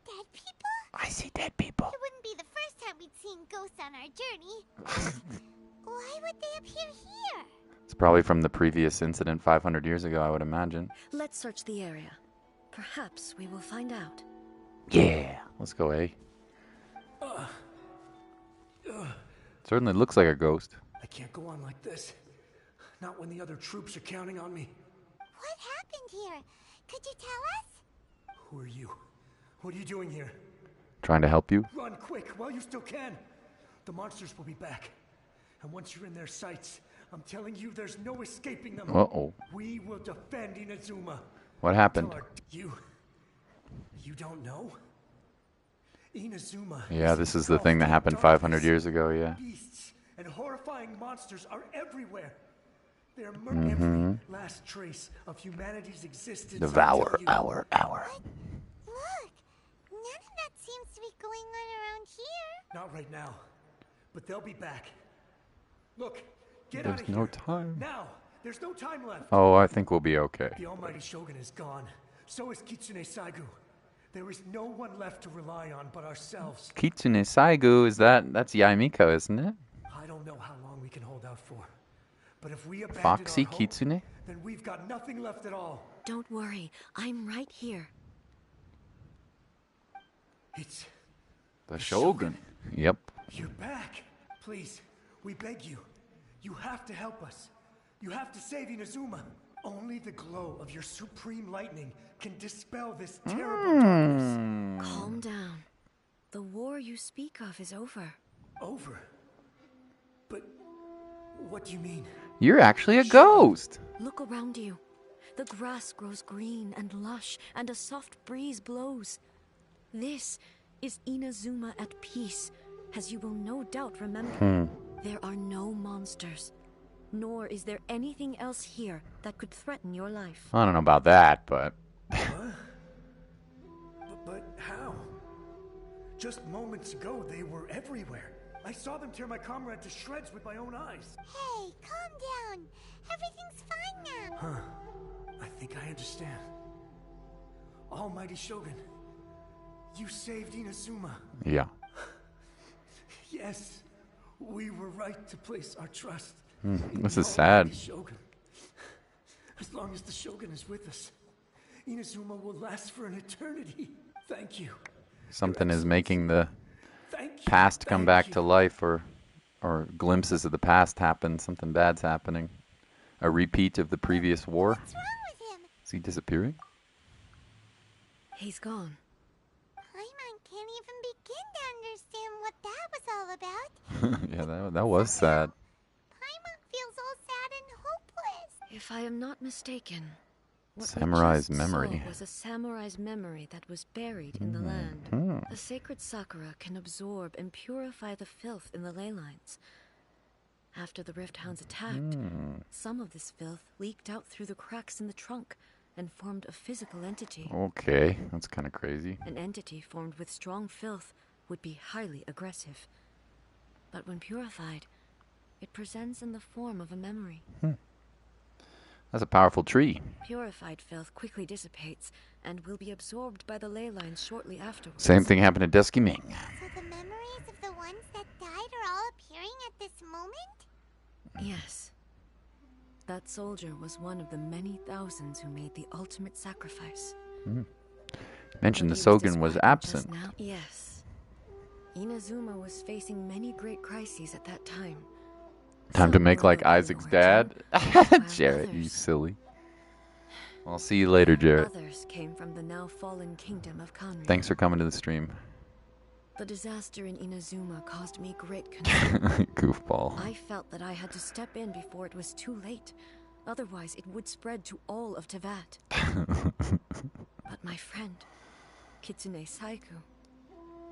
dead people? I see dead people. It wouldn't be the first time we'd seen ghosts on our journey. Why would they appear here? It's probably from the previous incident 500 years ago, I would imagine. Let's search the area. Perhaps we will find out. Yeah. Let's go, eh? Certainly looks like a ghost. I can't go on like this. Not when the other troops are counting on me. What happened here? Could you tell us? Who are you? What are you doing here? Trying to help you? Run quick while you still can. The monsters will be back. And once you're in their sights, I'm telling you there's no escaping them. Uh-oh. We will defend Inazuma. What happened? Tell her, you don't know? Inazuma. Yeah, this is the thing that happened 500 years ago, yeah. Beasts and horrifying monsters are everywhere. They're every last trace of humanity's existence. Devour our. Look, none of that seems to be going on around here. Not right now, but they'll be back. Look, get out of There's here. no time. Now, there's no time left. Oh, I think we'll be okay. The almighty Shogun is gone. So is Kitsune Saigu. There is no one left to rely on but ourselves. Kitsune Saigu, that's Miko, isn't it? I don't know how long we can hold out for. But if we abandon Foxy, our hope, Kitsune? then we've got nothing left at all. Don't worry, I'm right here. It's The Shogun. Yep. You're back. Please, we beg you. You have to help us. You have to save Inazuma. Only the glow of your supreme lightning can dispel this terrible darkness. Calm down. The war you speak of is over. Over? But what do you mean? You're actually a ghost. Look around you. The grass grows green and lush, and a soft breeze blows. This is Inazuma at peace, as you will no doubt remember. There are no monsters, nor is there anything else here that could threaten your life. I don't know about that, but... But how? Just moments ago, they were everywhere. I saw them tear my comrade to shreds with my own eyes. Hey, calm down. Everything's fine now. Huh. I think I understand. Almighty Shogun, you saved Inazuma. Yeah. Yes, we were right to place our trust. This in is sad. Almighty Shogun. As long as the Shogun is with us, Inazuma will last for an eternity. Thank you. Something is making the Thank you. past come Thank back you. to life, or glimpses of the past happen. Something bad's happening. A repeat of the previous war. What's wrong with him? Is he disappearing? He's gone. Paimon can't even begin to understand what that was all about. Yeah, that was sad. Paimon feels all sad and hopeless. If I am not mistaken, what Samurai's we just memory. saw was a samurai's memory that was buried in the land. The sacred sakura can absorb and purify the filth in the ley lines. After the Rift Hounds attacked, some of this filth leaked out through the cracks in the trunk and formed a physical entity. Okay, that's kind of crazy. An entity formed with strong filth would be highly aggressive. But when purified, it presents in the form of a memory. That's a powerful tree. Purified filth quickly dissipates and will be absorbed by the ley lines shortly afterwards. Same thing happened to Dusky Ming. So the memories of the ones that died are all appearing at this moment? Yes. That soldier was one of the many thousands who made the ultimate sacrifice. Mentioned the What he Sogen was describing absent. just now- Yes. Inazuma was facing many great crises at that time. Time to Some make were like Isaac's overlords, dad. Jarrett, you others- silly. I'll see you later, Jarrett. Others came from the now fallen kingdom of Kanri. Thanks for coming to the stream. The disaster in Inazuma caused me great concern. Goofball. I felt that I had to step in before it was too late. Otherwise, it would spread to all of Tevat. But my friend, Kitsune Saiku,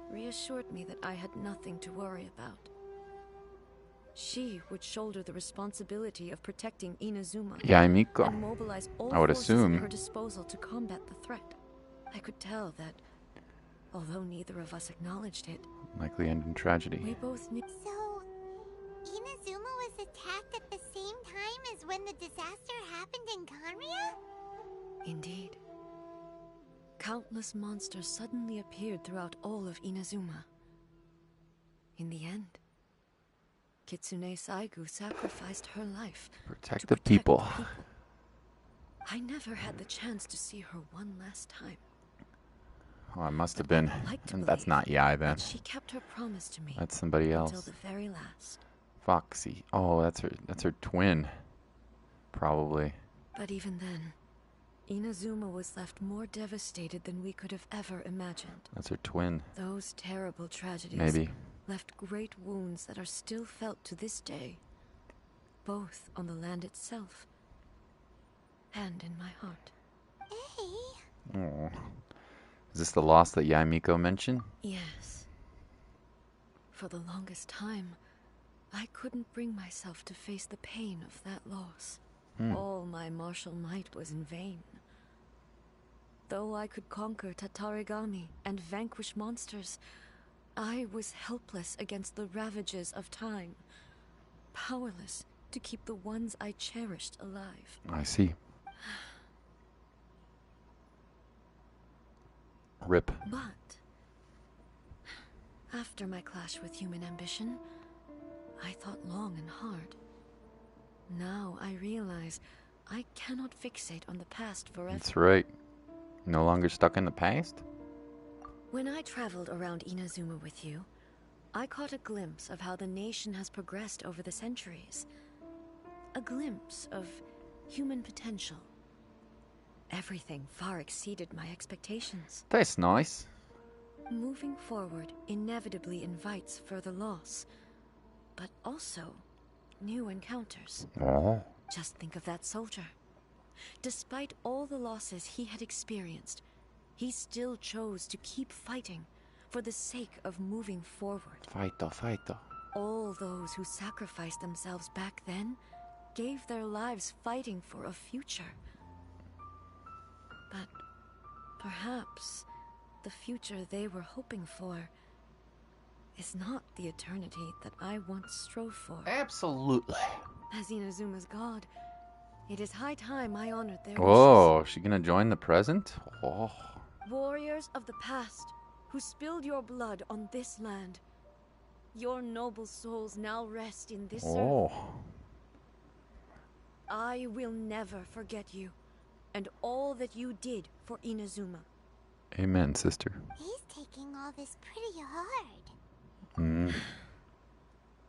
reassured me that I had nothing to worry about. She would shoulder the responsibility of protecting Inazuma Yeah, Miko. and mobilize all I would forces assume. at her disposal to combat the threat. I could tell that, although neither of us acknowledged it, Likely end in tragedy. we both knew. So, Inazuma was attacked at the same time as when the disaster happened in Kanria? Indeed. Countless monsters suddenly appeared throughout all of Inazuma. In the end, Kitsune Saigu sacrificed her life Protect to the people. I never had the chance to see her one last time. Oh, it must have been. I'd like to And that's believe not Yai then. that she kept her promise to me That's somebody until else. the very last. Foxy. Oh, that's her twin. Probably. But even then, Inazuma was left more devastated than we could have ever imagined. That's her twin. Those terrible tragedies Maybe. left great wounds that are still felt to this day, both on the land itself and in my heart. Hey, Oh. Is this the loss that Yai Miko mentioned? Yes. For the longest time, I couldn't bring myself to face the pain of that loss. All my martial might was in vain. Though I could conquer Tatarigami and vanquish monsters, I was helpless against the ravages of time, powerless to keep the ones I cherished alive. I see. Rip. But after my clash with human ambition, I thought long and hard. Now I realize I cannot fixate on the past forever. That's right. No longer stuck in the past? When I traveled around Inazuma with you, I caught a glimpse of how the nation has progressed over the centuries. A glimpse of human potential. Everything far exceeded my expectations. That's nice. Moving forward inevitably invites further loss, but also new encounters. Oh. Just think of that soldier. Despite all the losses he had experienced, he still chose to keep fighting for the sake of moving forward. Fighto. All those who sacrificed themselves back then gave their lives fighting for a future. But perhaps the future they were hoping for is not the eternity that I once strove for. Absolutely. As Inazuma's god, it is high time I honored their Whoa, she gonna join the present? Oh. wishes. Warriors of the past, who spilled your blood on this land, your noble souls now rest in this earth. Oh. I will never forget you, and all that you did for Inazuma. Amen, sister. He's taking all this pretty hard.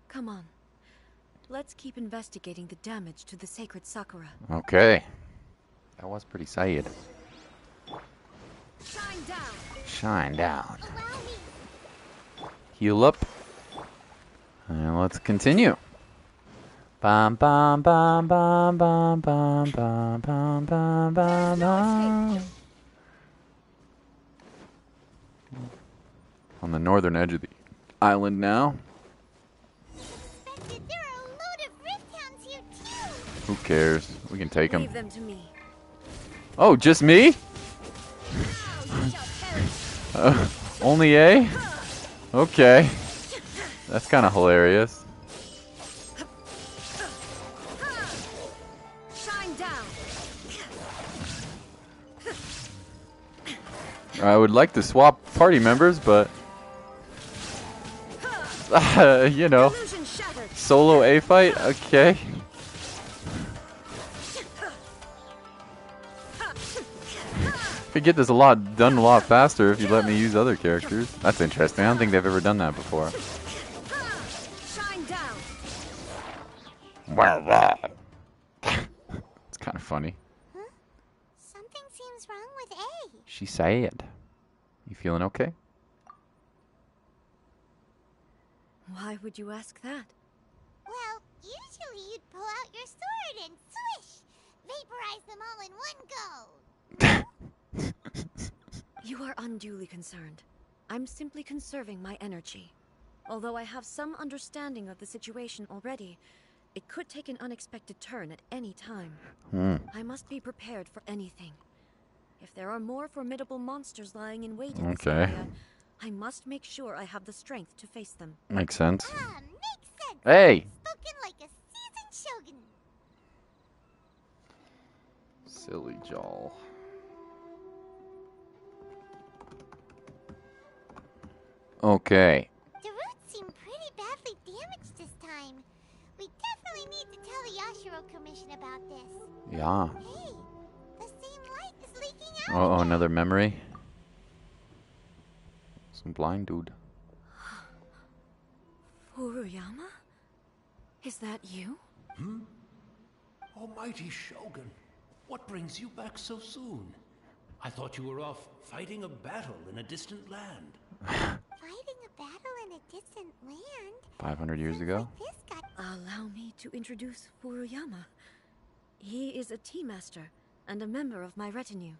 Come on. Let's keep investigating the damage to the sacred Sakura. Okay. That was pretty sad. Shine down! Shine down. Allow me. Heal up. And let's continue. Bam bam bam bam bam bam bam bam bam bam bam. On the northern edge of the island now. Expected there are a load of rift hounds here too. Who cares? We can take them. Leave them to me. Oh, just me? Only A? Okay. That's kind of hilarious. Shine down! I would like to swap party members, but you know, Illusion shattered! solo A fight. Okay. Could get this done a lot faster if you let me use other characters. That's interesting. I don't think they've ever done that before. Shine down! It's kind of funny. Huh? Something seems wrong with A. She said. You feeling okay? Why would you ask that? Well, usually you'd pull out your sword and swish! Vaporize them all in one go! You are unduly concerned. I'm simply conserving my energy. Although I have some understanding of the situation already, it could take an unexpected turn at any time. I must be prepared for anything. If there are more formidable monsters lying in wait in this area, I must make sure I have the strength to face them. Makes sense. Ah, makes sense! Hey! Spoken like a seasoned shogun! Silly Joel. Okay. The roots seem pretty badly damaged this time. We definitely need to tell the Yashiro Commission about this. Yeah. Hey, the same light is leaking out. Oh, again. another memory. Some blind dude. Furuyama? Is that you? Almighty Shogun, what brings you back so soon? I thought you were off fighting a battle in a distant land. Fighting a battle in a distant land? 500 years ago? This got Allow me to introduce Furuyama. He is a tea master and a member of my retinue.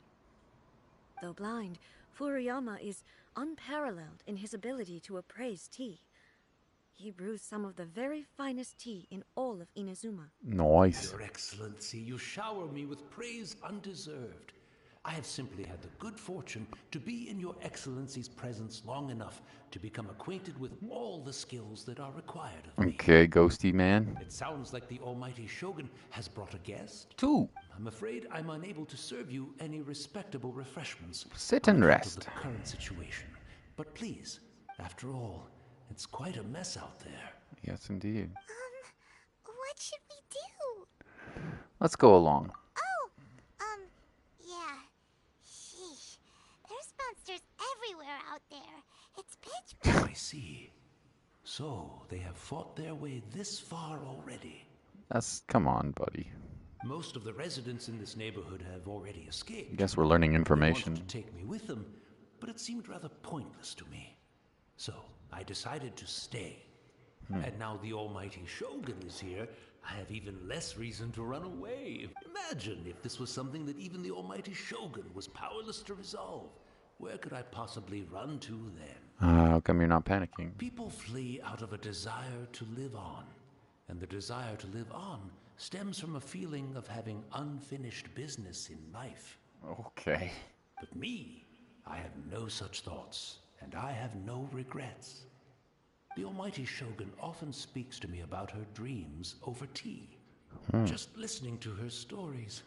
Though blind, Furuyama is unparalleled in his ability to appraise tea. He brews some of the very finest tea in all of Inazuma. Nice. Your Excellency, you shower me with praise undeserved. I have simply had the good fortune to be in your Excellency's presence long enough to become acquainted with all the skills that are required of me. Okay, ghosty man. It sounds like the Almighty Shogun has brought a guest. 2. I'm afraid I'm unable to serve you any respectable refreshments. Sit on and account rest. of the current situation. But please, after all, it's quite a mess out there. Yes, indeed. what should we do? Let's go along. Oh, yeah. Sheesh. There's monsters everywhere out there. It's pitch black. I see. So, they have fought their way this far already. Come on, buddy. Most of the residents in this neighborhood have already escaped. Guess we're learning They information. wanted to take me with them, but it seemed rather pointless to me. So, I decided to stay. And now the Almighty Shogun is here, I have even less reason to run away. Imagine if this was something that even the Almighty Shogun was powerless to resolve. Where could I possibly run to then? How come you're not panicking? People flee out of a desire to live on. And the desire to live on stems from a feeling of having unfinished business in life. Okay. But me, I have no such thoughts, and I have no regrets. The Almighty Shogun often speaks to me about her dreams over tea. Just listening to her stories.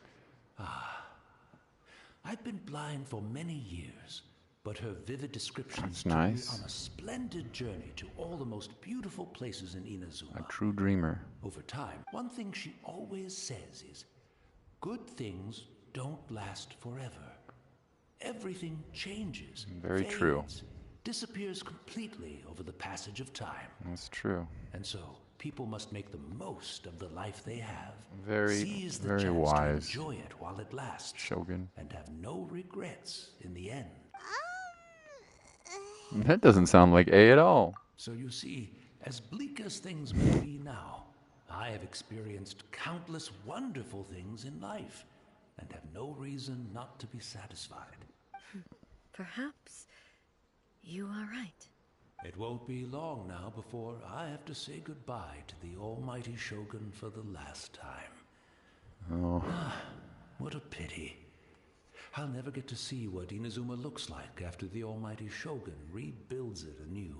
I've been blind for many years, but her vivid descriptions That's nice. took me on a splendid journey to all the most beautiful places in Inazuma. A true dreamer. Over time, one thing she always says is, good things don't last forever. Everything changes, Very fades, true. disappears completely over the passage of time. That's true. And so, people must make the most of the life they have. Very, Seize the very chance wise. to enjoy it while it lasts. Shogun. And have no regrets in the end. That doesn't sound like A at all. So you see, as bleak as things may be now, I have experienced countless wonderful things in life, and have no reason not to be satisfied. Perhaps you are right. It won't be long now before I have to say goodbye to the almighty Shogun for the last time. Oh. What a pity. I'll never get to see what Inazuma looks like after the almighty Shogun rebuilds it anew.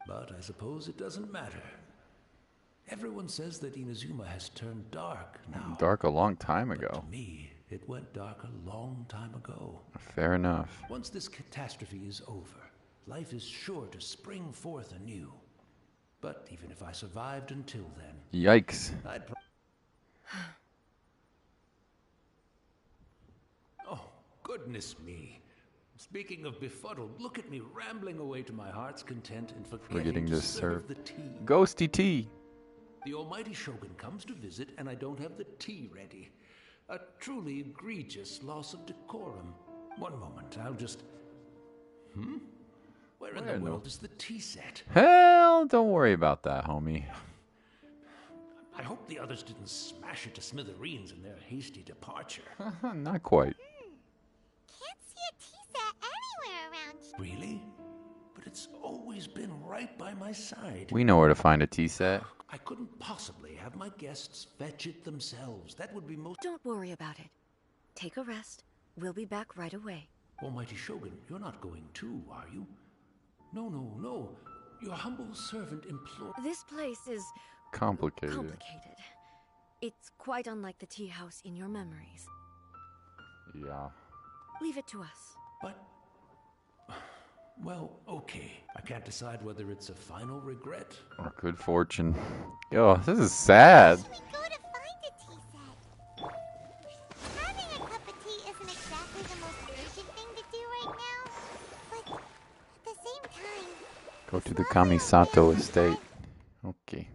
But I suppose it doesn't matter. Everyone says that Inazuma has turned dark now. Dark a long time But ago. to me, it went dark a long time ago. Fair enough. Once this catastrophe is over, life is sure to spring forth anew. But even if I survived until then, Yikes. I'd Oh, goodness me. Speaking of befuddled, look at me rambling away to my heart's content and forgetting to serve the tea. Ghosty tea. The almighty Shogun comes to visit and I don't have the tea ready. A truly egregious loss of decorum. One moment, I'll just... Where in the world is the tea set? Hell, don't worry about that, homie. I hope the others didn't smash it to smithereens in their hasty departure. Not quite. Can't see a tea set anywhere around here. Really? But it's always been right by my side. We know where to find a tea set. I couldn't possibly have my guests fetch it themselves. That would be most... Don't worry about it. Take a rest. We'll be back right away. Almighty Shogun, you're not going too, are you? No, no, no. Your humble servant implores... This place is Complicated. complicated. It's quite unlike the tea house in your memories. Yeah. Leave it to us. But... Well, okay. I can't decide whether it's a final regret. Or good fortune. Yo, this is sad. We go to find a tea set. Having a cup of tea isn't exactly the most urgent thing to do right now, but at the same time, Go to the Kamisato estate. Okay.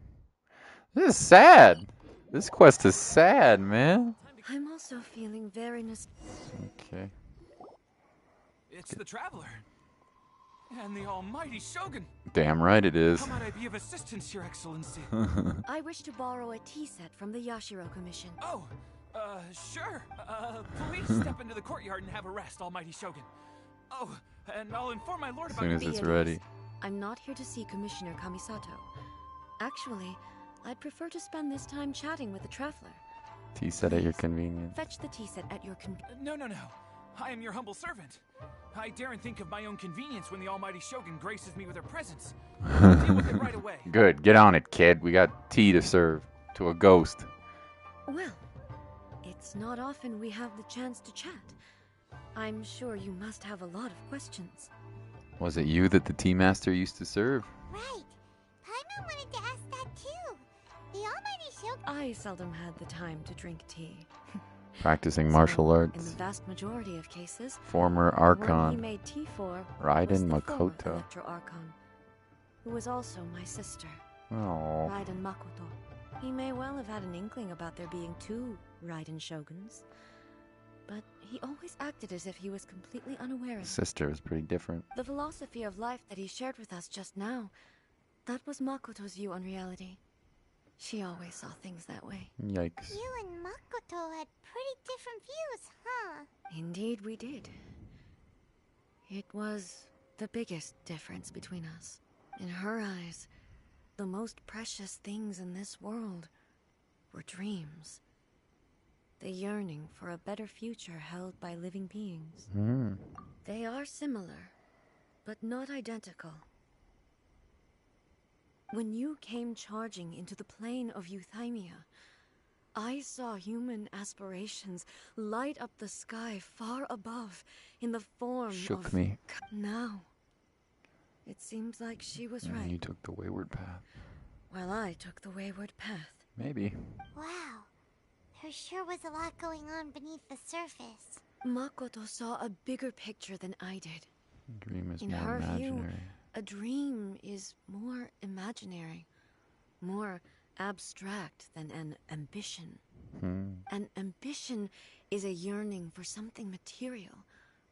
This is sad. This quest is sad, man. I'm also feeling very Okay. It's the Traveler. And the almighty Shogun. Damn right it is. How might I be of assistance, Your Excellency? I wish to borrow a tea set from the Yashiro Commission. Oh, sure. Please step into the courtyard and have a rest, almighty Shogun. Oh, and I'll inform my lord As about soon your... as it's Be at ready. ease. I'm not here to see Commissioner Kamisato. Actually, I'd prefer to spend this time chatting with the Traveler. Tea set at your convenience. Fetch the tea set at your convenience. No. I am your humble servant. I daren't think of my own convenience when the almighty Shogun graces me with her presence. I'll deal with it right away. Good. Get on it, kid. We got tea to serve to a ghost. Well, it's not often we have the chance to chat. I'm sure you must have a lot of questions. Was it you that the tea master used to serve? right. Paimon wanted to ask that too. The Almighty Shogun. I seldom had the time to drink tea. Practicing martial So, arts. In the vast majority of cases, Former the one he Archon. made tea for Raiden was the former Makoto. Electro Archon, who was also my sister, Oh. Raiden Makoto. He may well have had an inkling about there being two Raiden Shoguns, but he always acted as if he was completely unaware of it. Sister is pretty different. The philosophy of life that he shared with us just now, that was Makoto's view on reality. She always saw things that way. Yikes. You and Makoto had pretty different views, huh? Indeed we did. It was the biggest difference between us. In her eyes, the most precious things in this world were dreams. The yearning for a better future held by living beings. They are similar, but not identical. When you came charging into the plane of Euthymia, I saw human aspirations light up the sky far above in the form Shook of... me. Now, it seems like she was And right. you took the wayward path. While I took the wayward path. Maybe. Wow. There sure was a lot going on beneath the surface. Makoto saw a bigger picture than I did. Dream is In more her imaginary. view, a dream is more imaginary, more abstract than an ambition. An ambition is a yearning for something material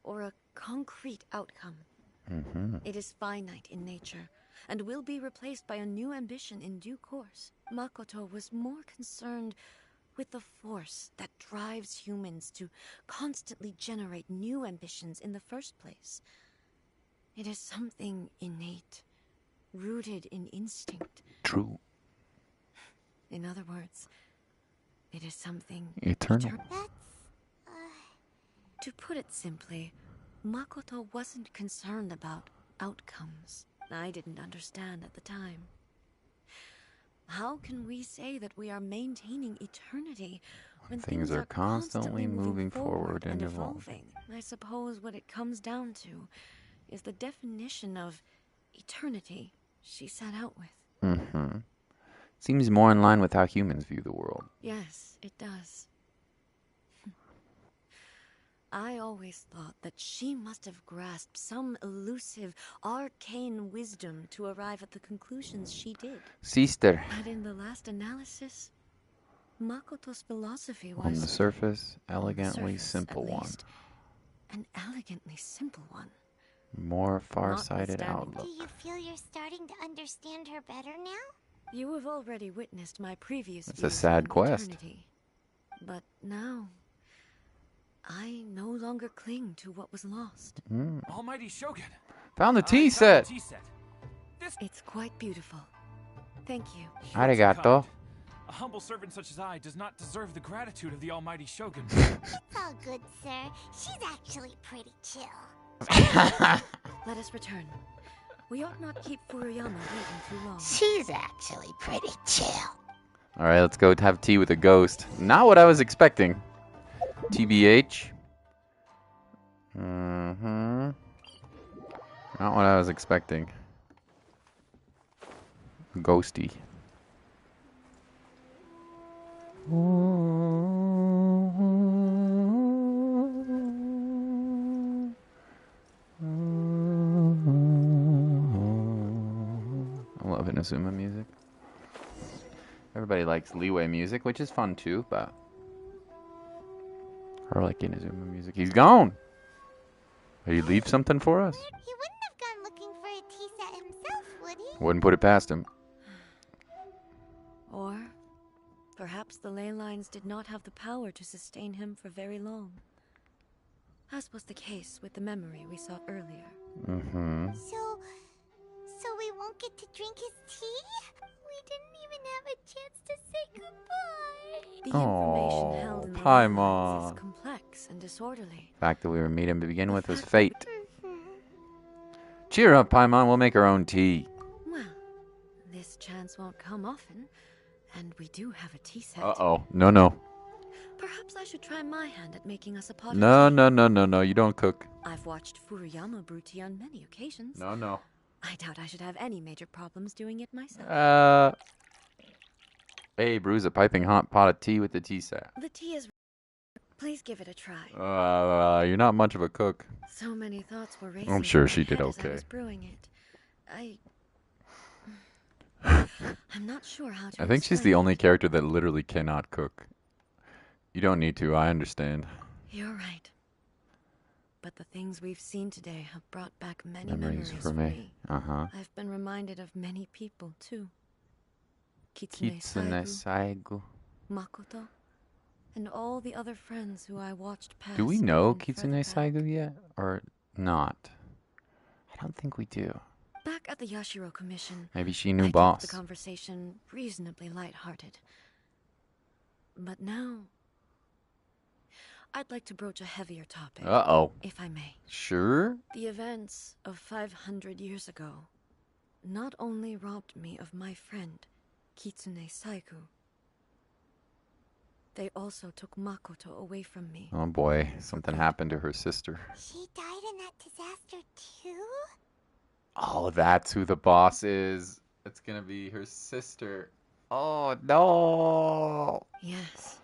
or a concrete outcome. It is finite in nature and will be replaced by a new ambition in due course. Makoto was more concerned with the force that drives humans to constantly generate new ambitions in the first place. It is something innate, rooted in instinct. True. In other words, it is something Eternal. That's... To put it simply, Makoto wasn't concerned about outcomes. I didn't understand at the time. How can we say that we are maintaining eternity when Things are constantly moving forward and evolving? I suppose what it comes down to is the definition of eternity she set out with. Seems more in line with how humans view the world. Yes, it does. I always thought that she must have grasped some elusive, arcane wisdom to arrive at the conclusions she did. Sister. But in the last analysis, Makoto's philosophy was... On the surface, on the elegantly surface, simple at one. least, an elegantly simple one. More far-sighted Notwithstanding- outlook. Do you feel you're starting to understand her better now? You have already witnessed my previous It's a views sad on quest. eternity. But now, I no longer cling to what was lost. Almighty Shogun. Found the I tea found set. the tea set. This It's quite beautiful. Thank you. you're too Arigato. kind. A humble servant such as I does not deserve the gratitude of the Almighty Shogun. It's all good, sir. She's actually pretty chill. Let us return. We ought not keep Furuyama waiting too long. She's actually pretty chill. All right, let's go have tea with a ghost. Not what I was expecting. TBH. Not what I was expecting. Ghosty. I love Inazuma music. Everybody likes Leeway music, which is fun too, but I like Inazuma music. He's gone. Did he leave something for us? He wouldn't have gone looking for a tea set himself, would he? Wouldn't put it past him. Or perhaps the ley lines did not have the power to sustain him for very long. As was the case with the memory we saw earlier. So we won't get to drink his tea? We didn't even have a chance to say goodbye. The information held in the ley Paimon. lines is complex and disorderly. The fact that we were meeting to begin with was fate. Cheer up, Paimon. We'll make our own tea. Well, this chance won't come often, and we do have a tea set. Uh-oh. No. Perhaps I should try my hand at making us a pot of No, tea. no. You don't cook. I've watched Furuyama brew tea on many occasions. No. I doubt I should have any major problems doing it myself. Hey, brews a piping hot pot of tea with the tea set. The tea is... Please give it a try. You're not much of a cook. So many thoughts were racing. I'm sure through she my did head as okay. I was brewing it. I'm not sure how to I think she's explain the only it. character that literally cannot cook. You don't need to, I understand. You're right. But the things we've seen today have brought back many Memories memories for me. Uh-huh. I've been reminded of many people, too. Kitsune Kitsune Saigu, Saigu. Makoto, and all the other friends who I watched pass. Do we know even Kitsune further back. Saigu yet? Or not? I don't think we do. Back at the Yashiro Commission, Maybe she I knew kept boss. the conversation reasonably lighthearted. But now, I'd like to broach a heavier topic, Uh-oh. if I may. Sure? The events of 500 years ago not only robbed me of my friend, Kitsune Saigu, they also took Makoto away from me. Oh boy, something happened to her sister. She died in that disaster too? Oh, that's who the boss is. It's gonna be her sister. Oh, no. Yes.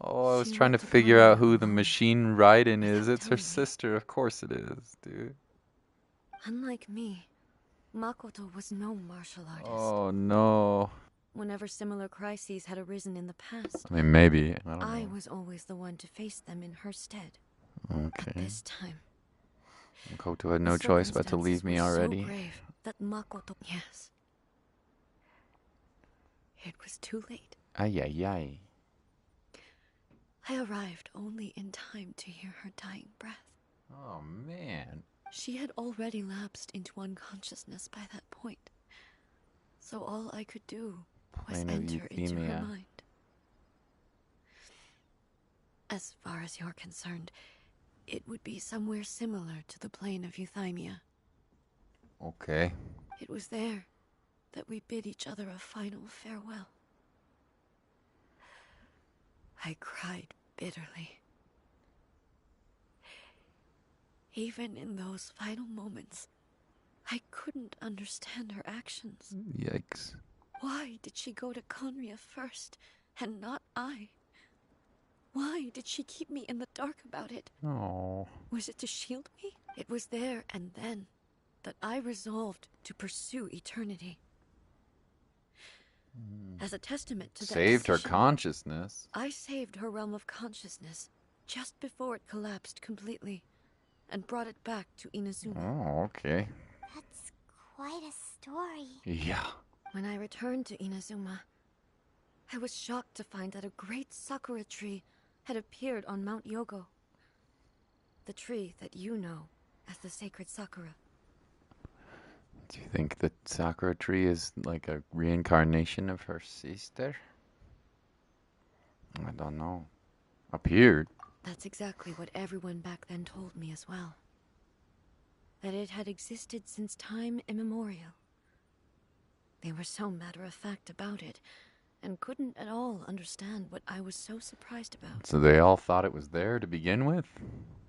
Oh, I was She trying to went to figure out Conrad who the alone, machine Raiden is. without It's her telling me. sister. Of course it is, dude. Unlike me, Makoto was no martial artist. Oh, no. Whenever similar crises had arisen in the past, I mean, maybe. I don't I know. was always the one to face them in her stead. Okay. But this time, Makoto had the no choice but to circumstances leave me were already. so grave that Makoto... Yes. It was too late. Ay, ay, ay. I arrived only in time to hear her dying breath. Oh, man. She had already lapsed into unconsciousness by that point. So all I could do was Plain of enter into her euthymia. mind. As far as you're concerned, it would be somewhere similar to the plane of euthymia. Okay. It was there that we bid each other a final farewell. I cried bitterly. Even in those final moments, I couldn't understand her actions. Yikes. Why did she go to Conria first, and not I? Why did she keep me in the dark about it? Oh. Was it to shield me? It was there and then that I resolved to pursue eternity. As a testament to that Saved her decision, consciousness. I saved her realm of consciousness just before it collapsed completely and brought it back to Inazuma. Oh, okay. That's quite a story. Yeah. When I returned to Inazuma, I was shocked to find that a great sakura tree had appeared on Mount Yogo. The tree that you know as the sacred sakura. Do you think the Sakura tree is like a reincarnation of her sister? I don't know. Appeared. That's exactly what everyone back then told me as well. That it had existed since time immemorial. They were so matter-of-fact about it, and couldn't at all understand what I was so surprised about. So they all thought it was there to begin with?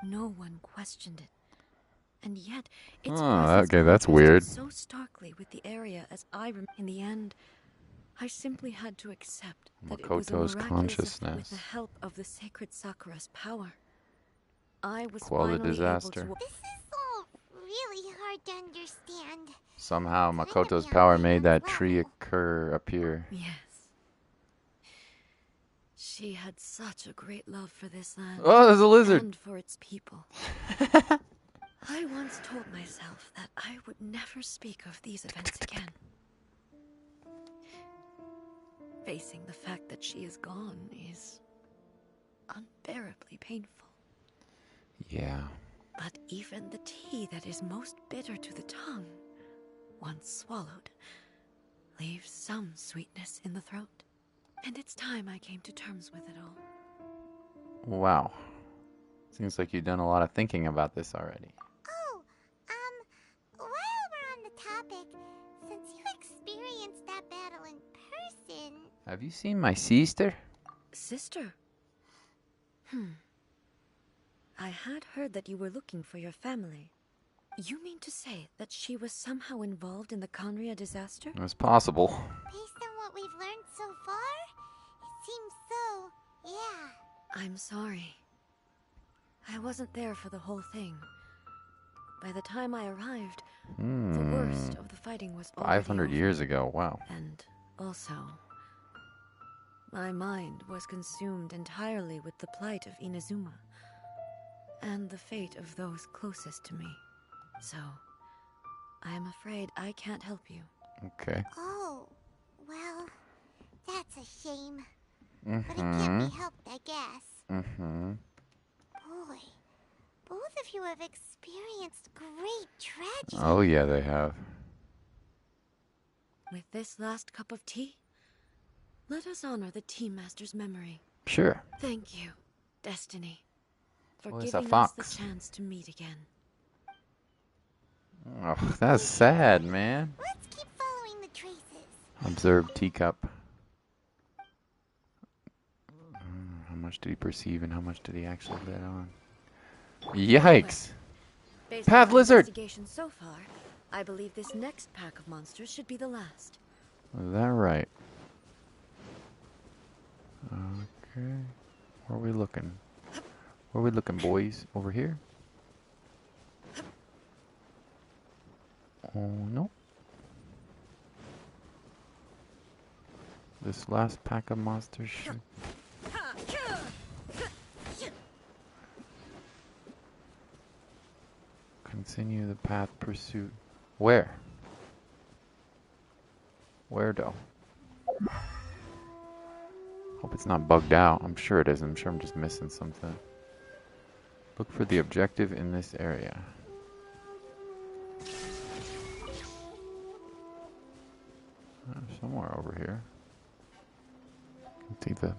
No one questioned it. And yet, its Oh, presence okay, that's contrasted weird. so starkly with the area as in the end, I simply had to accept that it was a Makoto's miraculous event consciousness. with the help of the sacred Sakura's power. I was Quell the finally disaster. able to... This is all really hard to understand. Somehow Kinda Makoto's beyond power my made that level. tree appear. Yes. She had such a great love for this land. Oh, there's a lizard! And for its people. I once told myself that I would never speak of these events again. Facing the fact that she is gone is unbearably painful. Yeah. But even the tea that is most bitter to the tongue, once swallowed, leaves some sweetness in the throat. And it's time I came to terms with it all. Wow. Seems like you've done a lot of thinking about this already. Oh, while we're on the topic, since you experienced that battle in person, Have you seen my sister? Sister? I had heard that you were looking for your family. You mean to say that she was somehow involved in the Conria disaster? It was possible. based on what we've learned so far, it seems so, yeah. I'm sorry. I wasn't there for the whole thing. By the time I arrived, the worst of the fighting was already 500 over. years ago, wow. And also, my mind was consumed entirely with the plight of Inazuma and the fate of those closest to me. So, I am afraid I can't help you. Okay. Oh, well, that's a shame. But it can't be helped, I guess. Boy, both of you have experienced great tragedy. Oh yeah, they have. With this last cup of tea, let us honor the Tea Master's memory. Sure. Thank you, Destiny, for Oh, it's a giving us fox. the chance to meet again. Oh, that's sad, man. Let's keep following the traces. Observe teacup. How much did he perceive and how much did he actually let on? Yikes! Based Path on my lizard! investigation so far, I believe this next pack of monsters should be the last. Is that right? Okay. Where are we looking? Where are we looking, boys? Over here? Oh, no. This last pack of monsters should... Continue the path pursuit. Where? Where though? Hope it's not bugged out. I'm sure it is. I'm sure I'm just missing something. Look for the objective in this area. Somewhere over here. Can see the...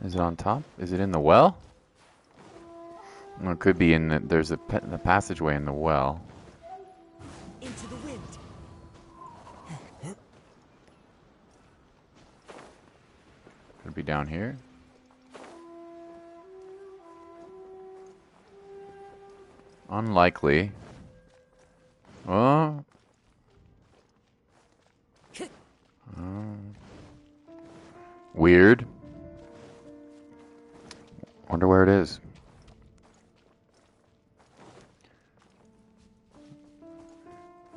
Is it on top? Is it in the well? Well, it could be in the... There's the passageway in the well. Into the wind. Could be down here. Unlikely. Oh. Weird. Wonder where it is.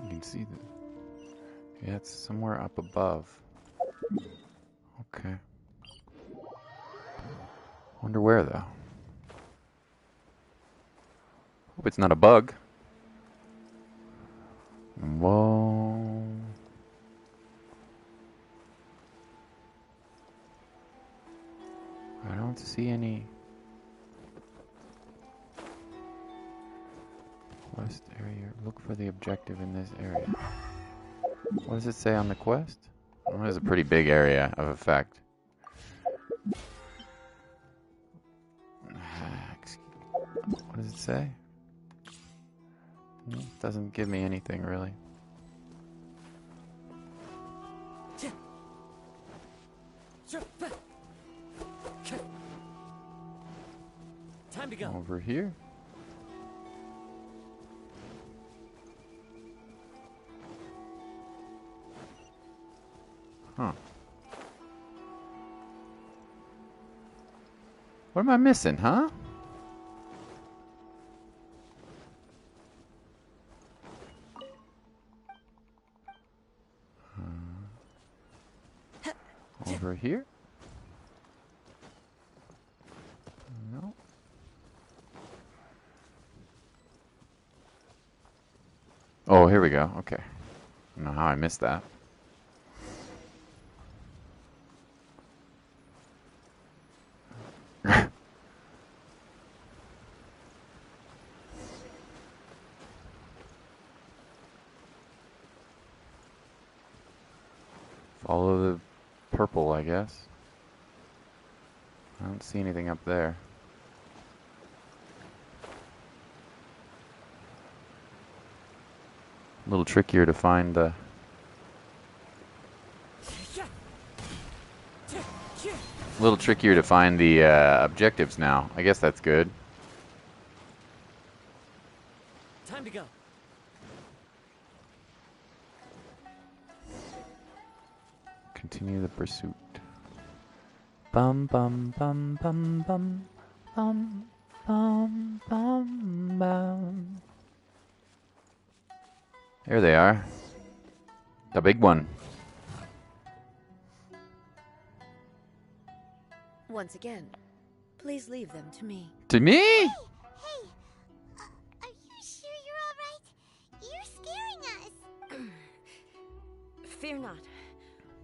You can see the... Yeah, it's somewhere up above. Okay. Wonder where, though. Hope it's not a bug. Whoa. I don't see any quest area. Look for the objective in this area. What does it say on the quest? Oh, it's a pretty big area of effect. What does it say? It doesn't give me anything really. Time to go. Over here. Huh. What am I missing, huh? Over here? No. Oh, here we go. Okay. I don't know how I missed that. Follow the purple, I guess. I don't see anything up there. A little trickier to find the... A little trickier to find the objectives now. I guess that's good. Time to go. Continue the pursuit. Bum bum bum bum bum bum bum bum bum. There they are. The big one. Once again, please leave them to me. To me? Hey! Are you sure you're alright? You're scaring us! Fear not.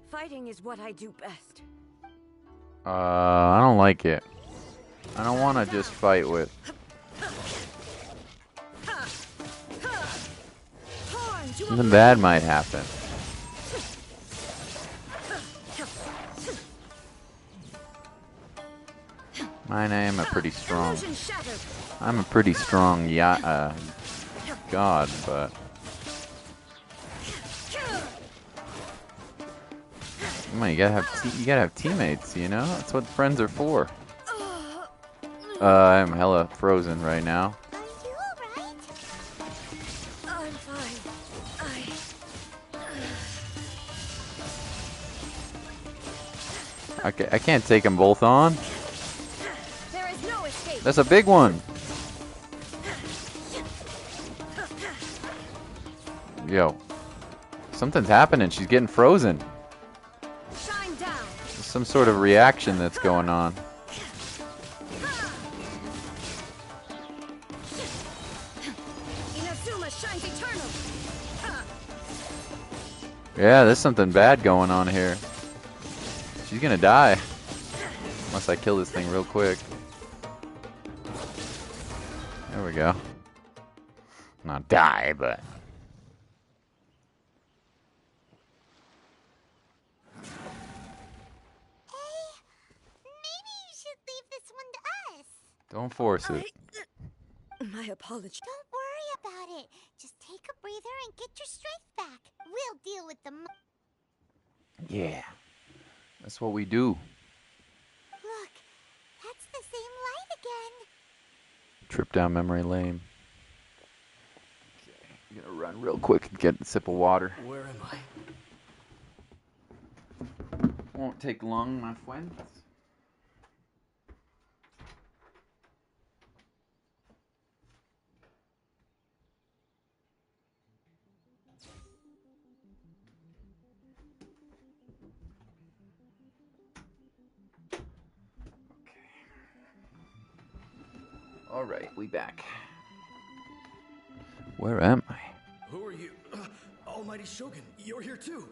Fighting is what I do best. I don't like it. I don't want to just fight with... Something bad might happen. I am a pretty strong... I'm a pretty strong god, but... Come on, you gotta have teammates, you know? That's what friends are for. I'm hella frozen right now. Are you alright? I'm fine. I can't take them both on. There is no escape. That's a big one. Yo. Something's happening. She's getting frozen. Shine down. There's some sort of reaction that's going on. Inazuma shines eternal. Yeah, there's something bad going on here. She's gonna die. Unless I kill this thing real quick. There we go. Not die, but... Don't force it. My apologies. Don't worry about it. Just take a breather and get your strength back. We'll deal with the... Yeah. That's what we do. Look, that's the same light again. Trip down memory lane. Okay, I'm gonna run real quick and get a sip of water. Where am I? Won't take long, my friends. Alright, we back. Where am I? Who are you? Almighty Shogun, you're here too.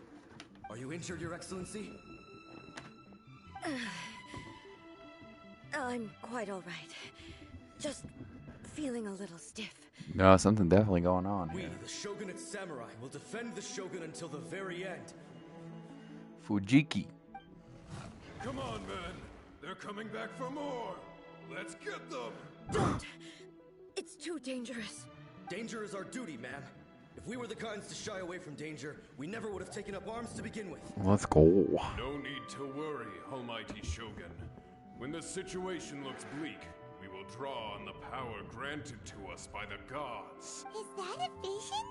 Are you injured, Your Excellency? I'm quite all right. Just feeling a little stiff. No, something definitely going on We, here. the Shogunate Samurai, will defend the Shogun until the very end. Fujiki. Come on, men. They're coming back for more. Let's get them. Don't! It's too dangerous. Danger is our duty, ma'am. If we were the kinds to shy away from danger, we never would have taken up arms to begin with. Let's go. No need to worry, Almighty Shogun. When the situation looks bleak, we will draw on the power granted to us by the gods. Is that a vision?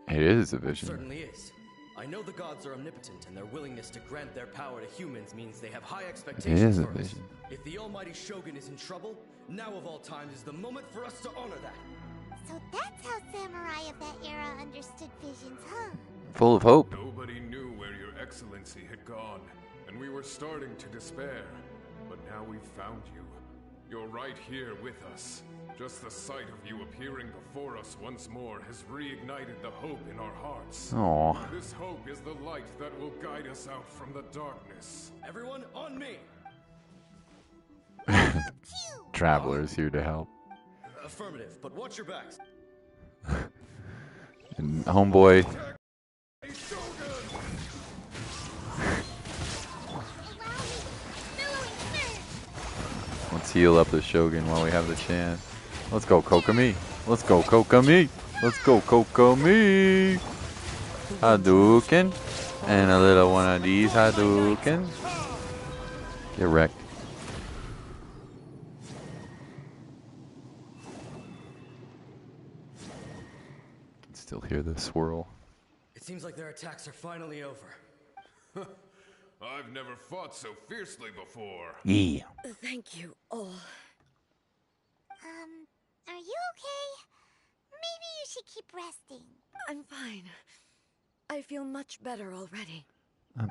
It is a vision. Certainly is. I know the gods are omnipotent, and their willingness to grant their power to humans means they have high expectations It is a for us. vision. If the Almighty Shogun is in trouble, now of all times is the moment for us to honor that. So that's how samurai of that era understood visions, huh? Full of hope. Nobody knew where your excellency had gone, and we were starting to despair. But now we've found you. You're right here with us. Just the sight of you appearing before us once more has reignited the hope in our hearts. Aw. This hope is the light that will guide us out from the darkness. Everyone, on me! Traveler's here to help. Affirmative, but watch your backs. And homeboy. Let's heal up the Shogun while we have the chance. Let's go, Kokomi. Let's go, Kokomi. Let's go, Kokomi. Hadouken. And a little one of these Hadouken. Get wrecked. Can still hear the swirl. It seems like their attacks are finally over. I've never fought so fiercely before. Yeah. Thank you all. Are you okay? Maybe you should keep resting. I'm fine. I feel much better already.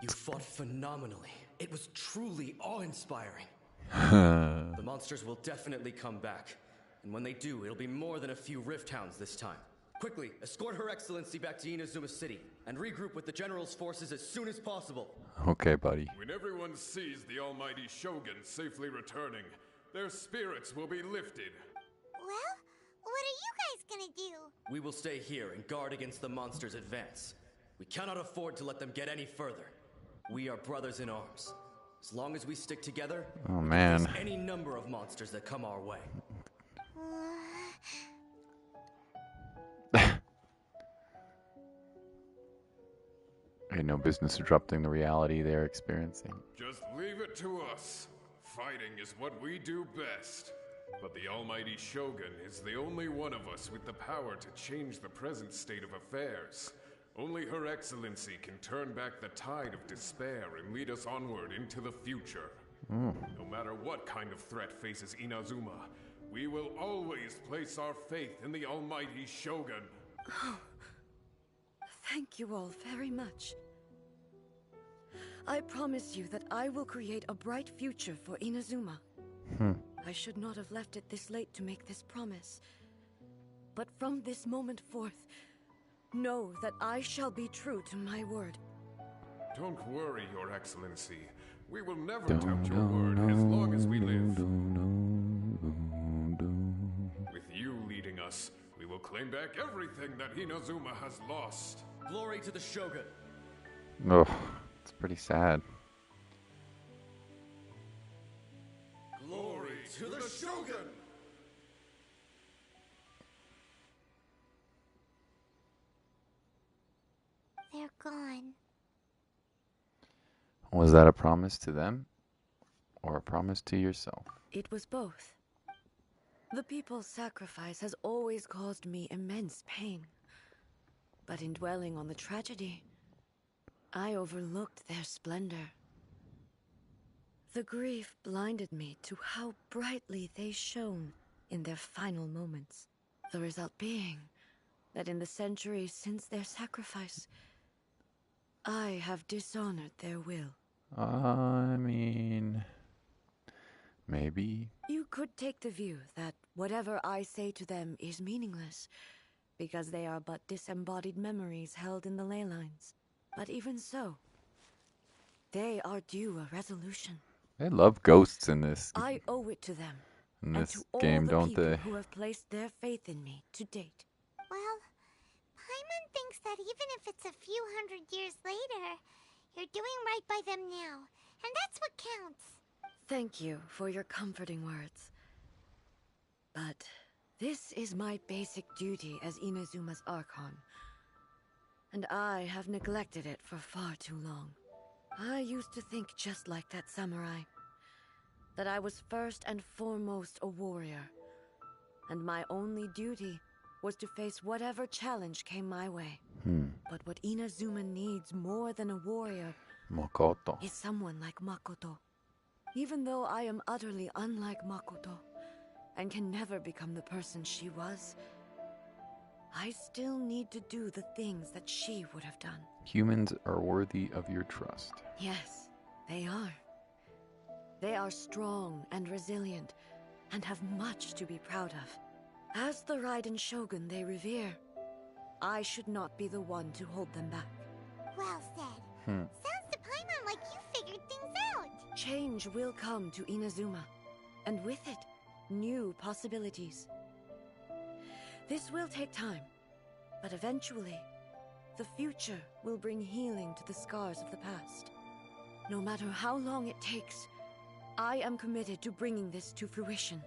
You fought phenomenally. It was truly awe-inspiring. The monsters will definitely come back. And when they do, it'll be more than a few Rift Hounds this time. Quickly, escort Her Excellency back to Inazuma City, and regroup with the General's forces as soon as possible. Okay, buddy. When everyone sees the Almighty Shogun safely returning, their spirits will be lifted. Well, what are you guys gonna do? We will stay here and guard against the monsters' advance. We cannot afford to let them get any further. We are brothers in arms. As long as we stick together, Oh, we man. can face any number of monsters that come our way. I had no business disrupting the reality they're experiencing. Just leave it to us. Fighting is what we do best. But the Almighty Shogun is the only one of us with the power to change the present state of affairs. Only Her Excellency can turn back the tide of despair and lead us onward into the future. No matter what kind of threat faces Inazuma, we will always place our faith in the almighty Shogun. Oh, thank you all very much. I promise you that I will create a bright future for Inazuma. I should not have left it this late to make this promise. But from this moment forth, know that I shall be true to my word. Don't worry, Your Excellency. We will never doubt your word as long as we live. With you leading us, we will claim back everything that Inazuma has lost. Glory to the Shogun. Oh, it's pretty sad. Glory to the Shogun. They're gone. Was that a promise to them? Or a promise to yourself? It was both. The people's sacrifice has always caused me immense pain. But in dwelling on the tragedy, I overlooked their splendor. The grief blinded me to how brightly they shone in their final moments. The result being that in the centuries since their sacrifice, I have dishonored their will. I mean, maybe. You could take the view that whatever I say to them is meaningless, because they are but disembodied memories held in the ley lines. But even so, they are due a resolution. They love ghosts in this I owe it to them, in and this to all game, the don't people they? who have placed their faith in me to date. Well, Paimon thinks that even if it's a few hundred years later, you're doing right by them now, and that's what counts. Thank you for your comforting words. But this is my basic duty as Inazuma's Archon, and I have neglected it for far too long. I used to think just like that samurai, that I was first and foremost a warrior, and my only duty was to face whatever challenge came my way. But what Inazuma needs more than a warrior Makoto. is someone like Makoto. Even though I am utterly unlike Makoto, and can never become the person she was, I still need to do the things that she would have done. Humans are worthy of your trust. Yes, they are. They are strong and resilient, and have much to be proud of. As the Raiden Shogun they revere, I should not be the one to hold them back. Well said. Sounds to Paimon like you figured things out. Change will come to Inazuma, and with it, new possibilities. This will take time, but eventually, the future will bring healing to the scars of the past. No matter how long it takes, I am committed to bringing this to fruition.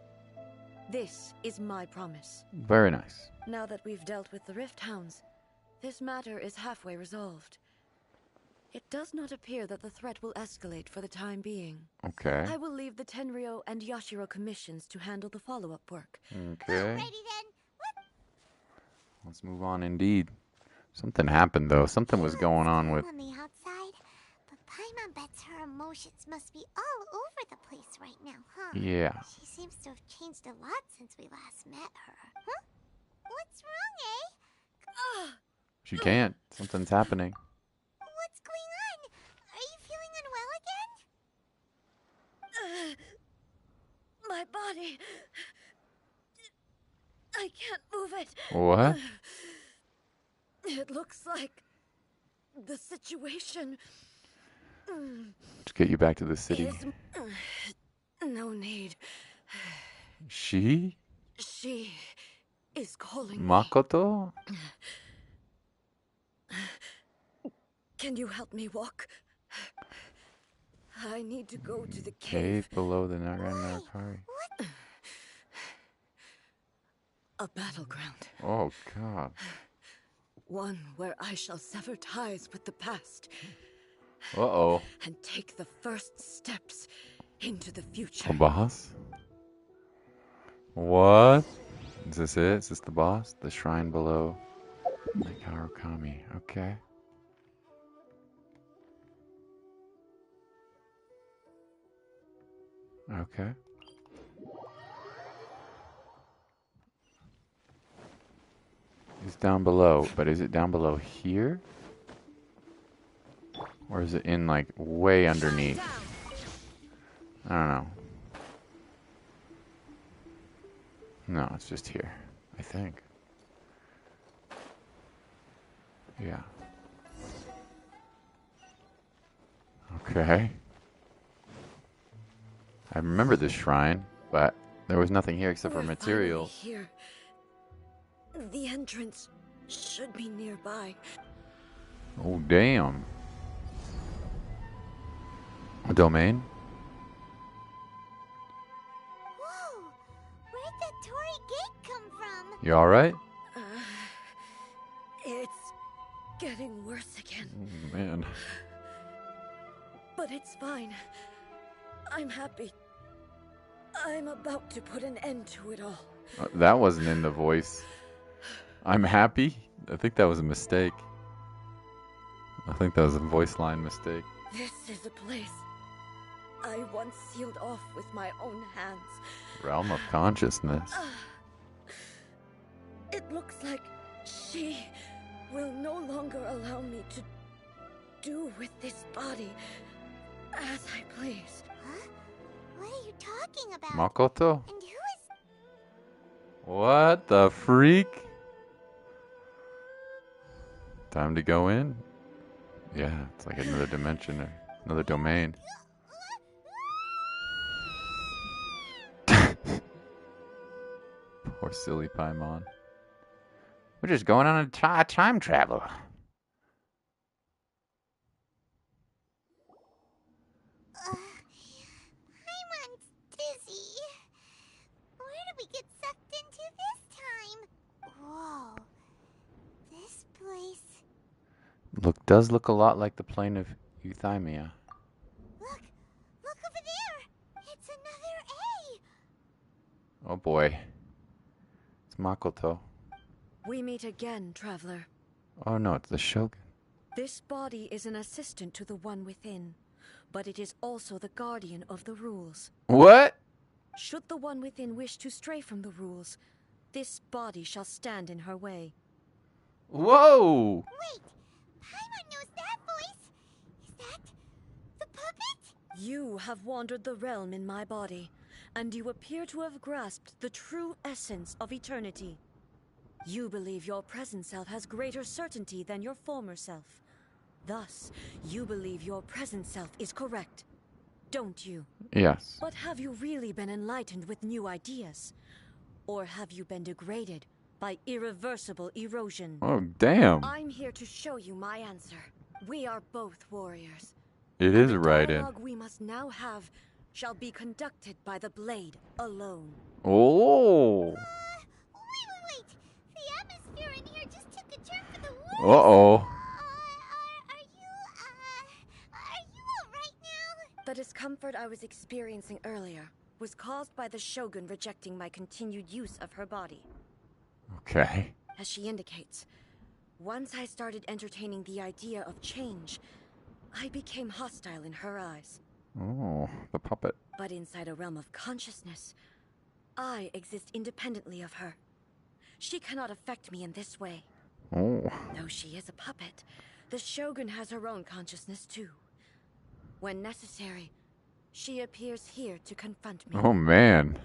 This is my promise. Very nice. Now that we've dealt with the Rift Hounds, this matter is halfway resolved. It does not appear that the threat will escalate for the time being. Okay. I will leave the Tenryo and Yashiro commissions to handle the follow-up work. Okay. Alrighty then. Let's move on indeed. Something happened though. Something was going on with... On the outside, but Paimon bets her emotions must be all over the place right now, huh? Yeah. She seems to have changed a lot since we last met her. Huh? What's wrong, eh? She can't. Something's happening. What's going on? Are you feeling unwell again? My body... I can't move it. What? It looks like the situation... Let's get you back to the city. is... no need. She? She is calling Makoto? me. Can you help me walk? I need to go to the cave. Cave below the Naranakari. A battleground. Oh, God. One where I shall sever ties with the past. Uh-oh. And take the first steps into the future. A boss? What? Is this it? Is this the boss? The shrine below Nakari. Murakami. Okay. Okay. It's down below, but is it down below here? Or is it in, like, way underneath? I don't know. No, it's just here, I think. Yeah. Okay. I remember this shrine, but there was nothing here except for material. Here. The entrance should be nearby. Oh, damn. A domain? Whoa! Where'd that Torii gate come from? You alright? It's getting worse again. Oh, man. But it's fine. I'm happy. I'm about to put an end to it all. That wasn't in the voice. I'm happy? I think that was a mistake. I think that was a voice line mistake. This is a place I once sealed off with my own hands. Realm of consciousness. It looks like she will no longer allow me to do with this body as I please. Huh? What are you talking about? Makoto? And who is... What the freak? Time to go in? Yeah, it's like another dimension or another domain. Poor silly Paimon. We're just going on a time travel. Paimon's dizzy. Where did we get sucked into this time? Whoa. This place... Does look a lot like the plane of Euthymia. Look over there. It's another A. Oh boy. It's Makoto. We meet again, traveler. Oh no, it's the Shogun. This body is an assistant to the one within, but it is also the guardian of the rules. What? Should the one within wish to stray from the rules, this body shall stand in her way. Whoa! Wait! Paimon knows that voice! Is that... the puppet? You have wandered the realm in my body, and you appear to have grasped the true essence of eternity. You believe your present self has greater certainty than your former self. Thus, you believe your present self is correct, don't you? Yes. But have you really been enlightened with new ideas? Or have you been degraded by irreversible erosion? Oh, damn. I'm here to show you my answer. We are both warriors. It is The right in. dialogue we must now have shall be conducted by the blade alone. Oh. Wait! The atmosphere in here just took a turn for the worse. Uh-oh. Are you alright now? The discomfort I was experiencing earlier was caused by the Shogun rejecting my continued use of her body. Okay. As she indicates, once I started entertaining the idea of change, I became hostile in her eyes. Oh, the puppet. But inside a realm of consciousness, I exist independently of her. She cannot affect me in this way. Oh. Though she is a puppet, the Shogun has her own consciousness too. When necessary, she appears here to confront me. Oh, man.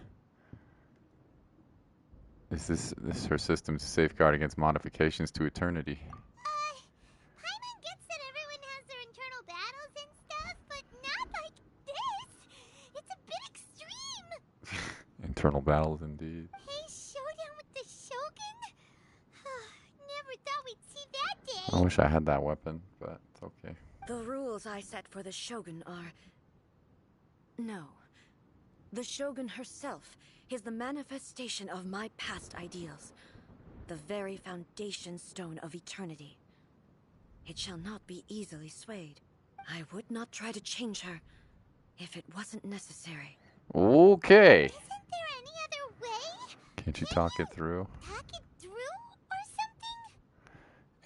Is this her system to safeguard against modifications to eternity? Paimon gets that everyone has their internal battles and stuff, but not like this. It's a bit extreme. Internal battles, indeed. Hey, showdown with the Shogun? Never thought we'd see that day. I wish I had that weapon, but it's okay. The rules I set for the Shogun are... No. The Shogun herself is the manifestation of my past ideals. The very foundation stone of eternity. It shall not be easily swayed. I would not try to change her if it wasn't necessary. Okay. Isn't there any other way? Can't you talk it through? Talk it through or something?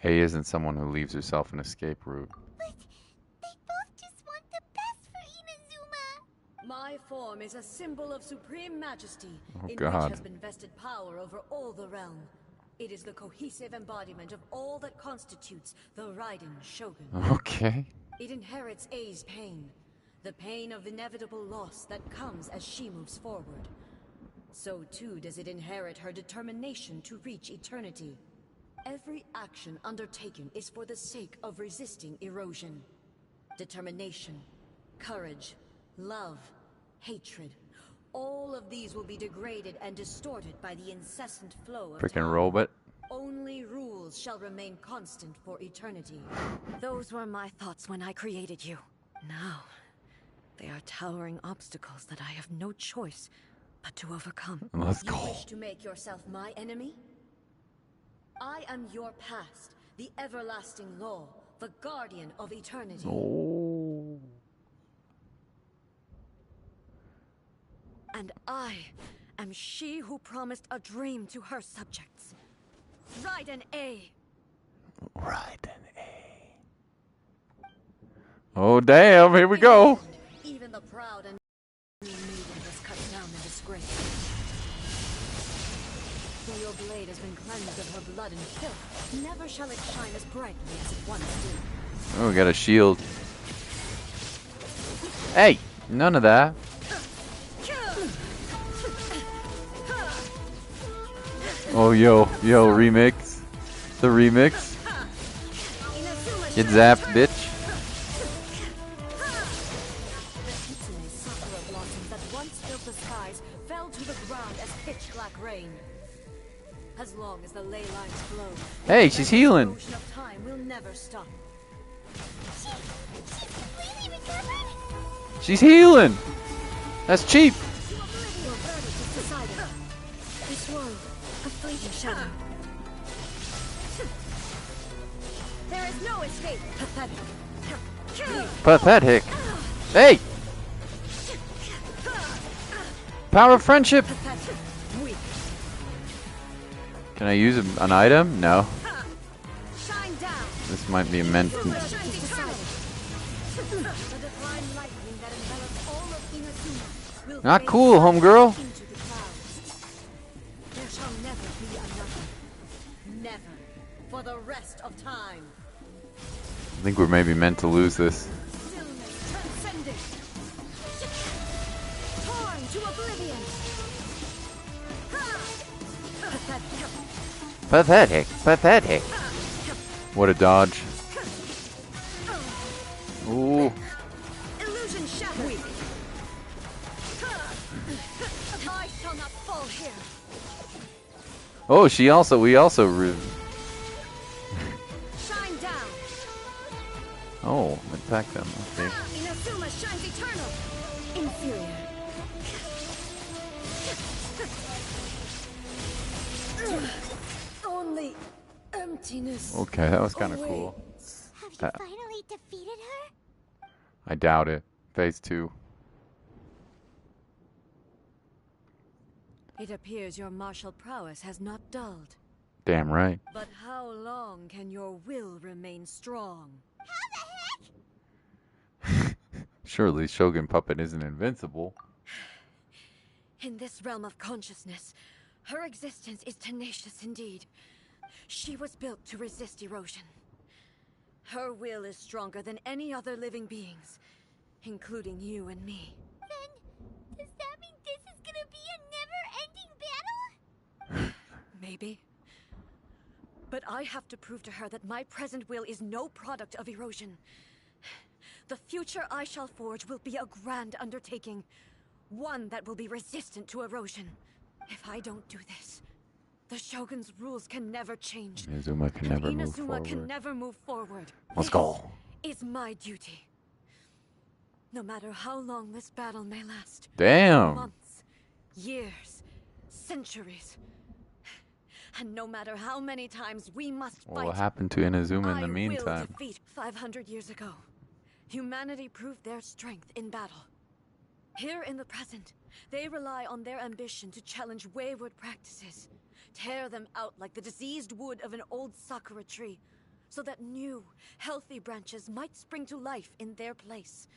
A isn't someone who leaves herself an escape route. But they both just want the best for Inazuma. My form is a symbol of supreme majesty, Oh, in God. which has been vested power over all the realm. It is the cohesive embodiment of all that constitutes the Raiden Shogun. Okay. It inherits A's pain, the pain of inevitable loss that comes as she moves forward. So too does it inherit her determination to reach eternity. Every action undertaken is for the sake of resisting erosion. Determination, courage, love, hatred. All of these will be degraded and distorted by the incessant flow of Freaking time. robot. Only rules shall remain constant for eternity. Those were my thoughts when I created you. Now, they are towering obstacles that I have no choice but to overcome. Let's You go. wish to make yourself my enemy? I am your past, the everlasting law, the guardian of eternity. Oh. And I am she who promised a dream to her subjects. Raiden A. Raiden A. Oh, damn. Here we go. Even the proud and maiden was cut down in disgrace. Though your blade has been cleansed of her blood and filth, never shall it shine as brightly as it once did. Oh, we got a shield. Hey, none of that. Oh, yo, remix. The remix. Get zapped, bitch. The Kitsune sakura blossoms that once filled the skies fell to the ground as pitch black rain. As long as the ley lines flow, Hey, she's healing. the motion of time will never stop. She's completely recovered. She's healing. That's cheap. Your verdict is decided. This world, a fleeting shadow. There is no escape. Pathetic. Pathetic. Hey. Power of friendship. Pathetic. Weak. Can I use an item? No. Shine down. This might be meant. Shines eternal. The divine lightning that envelops all of Inazuma will Not fade cool, homegirl. into the clouds. There shall never be another. Never. For the rest of time. I think we're maybe meant to lose this. Stillness transcendent. Torn to oblivion. Pathetic. Pathetic. Pathetic. What a dodge. Ooh. Illusion shattered. Weak. I shall not fall here. Oh, we also. Shine down. Oh, attack them. Okay. Inazuma shines eternal. Inferior. Only emptiness. Okay, that was kind of away. cool. Have you Uh, finally defeated her? I doubt it. Phase 2. It appears your martial prowess has not dulled. Damn right. But how long can your will remain strong? Surely Shogun Puppet isn't invincible. In this realm of consciousness, her existence is tenacious indeed. She was built to resist erosion. Her will is stronger than any other living being's, including you and me. Then, does that mean this is gonna be a never-ending battle? Maybe. But I have to prove to her that my present will is no product of erosion. The future I shall forge will be a grand undertaking. One that will be resistant to erosion. If I don't do this, the Shogun's rules can never change. Inazuma can never move Inazuma forward. can never move forward. Let's go. This is my duty. No matter how long this battle may last. Damn. Months, years, centuries. And no matter how many times we must What will fight, happen to Inazuma in the I will meantime? defeat. 500 years ago, humanity proved their strength in battle. Here in the present, they rely on their ambition to challenge wayward practices, tear them out like the diseased wood of an old sakura tree, so that new, healthy branches might spring to life in their place.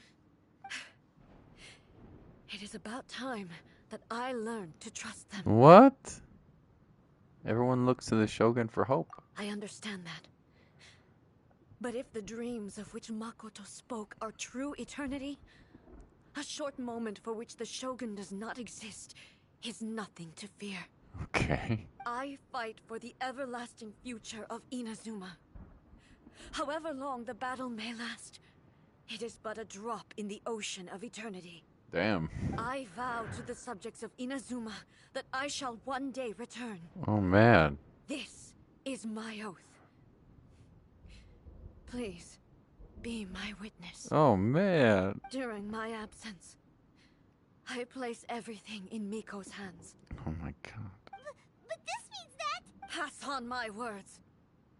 It is about time that I learned to trust them. What? Everyone looks to the Shogun for hope. I understand that. But if the dreams of which Makoto spoke are true eternity, a short moment for which the Shogun does not exist is nothing to fear. Okay. I fight for the everlasting future of Inazuma. However long the battle may last, it is but a drop in the ocean of eternity. Damn. I vow to the subjects of Inazuma that I shall one day return. Oh, man. This is my oath. Please, be my witness. Oh, man. During my absence, I place everything in Miko's hands. Oh, my God. But this means that... Pass on my words.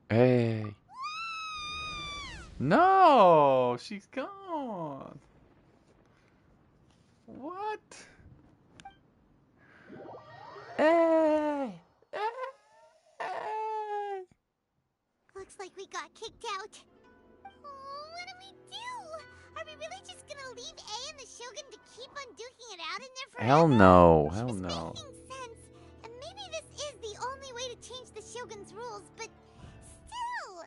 Hey. No, she's gone. What? Hey. Hey. Looks like we got kicked out. Oh, what do we do? Are we really just gonna leave A and the Shogun to keep on duking it out in there forever? Hell no. She Hell was no. making sense, and maybe this is the only way to change the Shogun's rules, but still.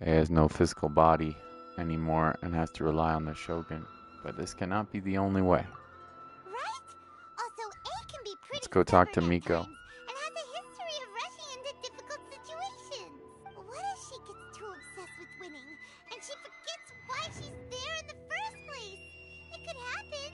A has no physical body anymore and has to rely on the Shogun. But this cannot be the only way. Right? Also, A can be pretty Let's go talk to stubborn at Miko. times and has a history of rushing into difficult situations. What if she gets too obsessed with winning and she forgets why she's there in the first place? It could happen,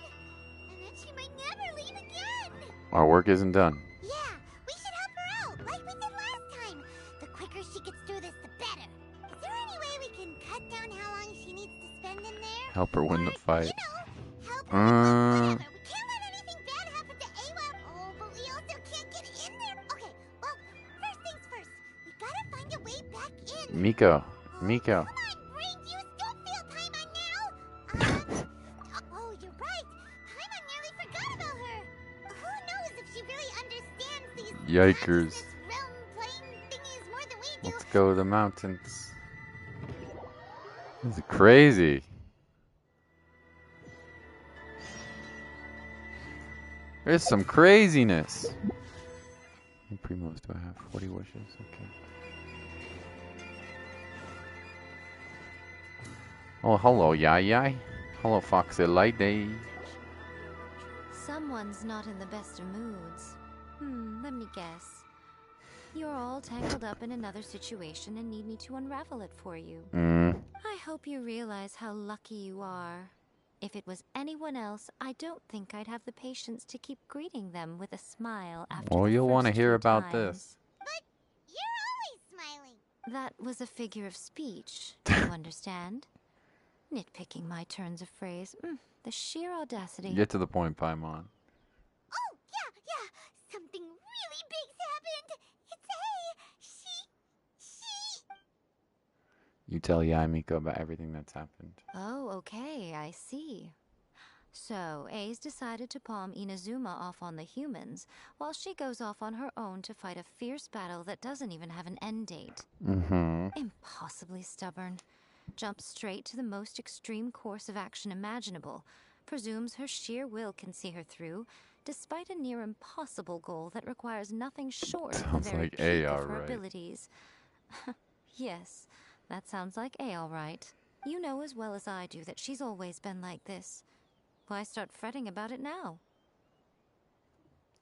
and then she might never leave again. Our work isn't done. Yeah, we should help her out, like we did last time. The quicker she gets through this, the better. Is there any way we can cut down how long she needs to spend in there? Help her win the fight. You know, help her with whatever. We can't let anything bad happen to AWAP. Oh, but we also can't get in there. Okay, well, first things first. We gotta find a way back in. Miko. Miko. Come on, brain juice. Don't feel Paimon now. Oh, you're right. Paimon nearly forgot about her. Who knows if she really understands these Yikers. consciousness realm plane thingies more than we do. Let's go to the mountains. This is crazy. There's some craziness. How many primos do I have? 40 wishes. Okay. Oh, hello, Yai. Hello, Foxy Lady. Someone's not in the best of moods. Let me guess. You're all tangled up in another situation and need me to unravel it for you. I hope you realize how lucky you are. If it was anyone else, I don't think I'd have the patience to keep greeting them with a smile after Well, the you'll want to first hear few about times. this. But you're always smiling. That was a figure of speech, do you understand? Nitpicking my turns of phrase. The sheer audacity. Get to the point, Paimon. Oh, yeah. Something really big's happened. It's A. She... You tell Yai Miko about everything that's happened. Oh, okay, I see. So, A's decided to palm Inazuma off on the humans, while she goes off on her own to fight a fierce battle that doesn't even have an end date. Impossibly stubborn. Jumps straight to the most extreme course of action imaginable, presumes her sheer will can see her through, despite a near impossible goal that requires nothing short of the Sounds very like peak A, of her alright. abilities. Yes, that sounds like A, all right. You know as well as I do that she's always been like this. Why start fretting about it now?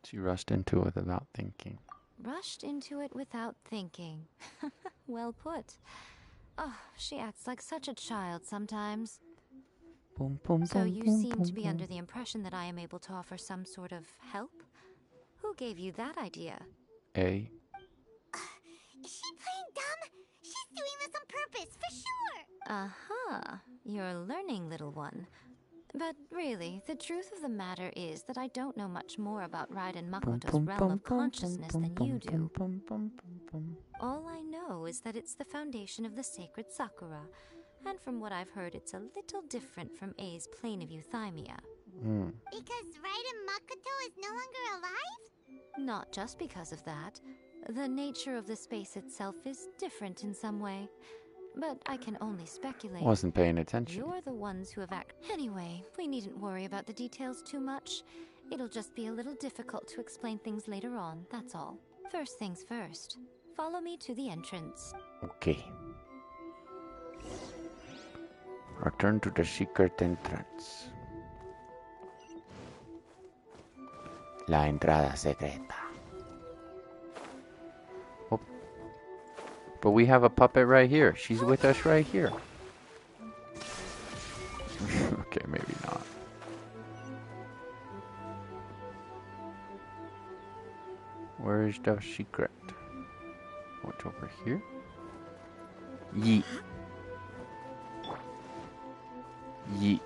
She rushed into it without thinking. Rushed into it without thinking. Well put. Oh, she acts like such a child sometimes. Boom, boom, So boom, you boom, seem boom, to be boom. under the impression that I am able to offer some sort of help? Who gave you that idea? A. Is she playing dumb? She's doing this on purpose, for sure. Uh-huh. You're learning, little one. But really, the truth of the matter is that I don't know much more about Raiden Makoto's realm of consciousness than you do. All I know is that it's the foundation of the sacred Sakura, and from what I've heard, it's a little different from A's plane of euthymia. Because Raiden Makoto is no longer alive? Not just because of that. The nature of the space itself is different in some way, but I can only speculate. Wasn't paying attention. You're the ones who have Anyway, we needn't worry about the details too much. It'll just be a little difficult to explain things later on, that's all. First things first. Follow me to the entrance. Okay. Return to the secret entrance. La entrada secreta. Oh. But we have a puppet right here. She's with us right here. Okay, maybe not. Where is the secret? What's over here? Yeet. Yeet.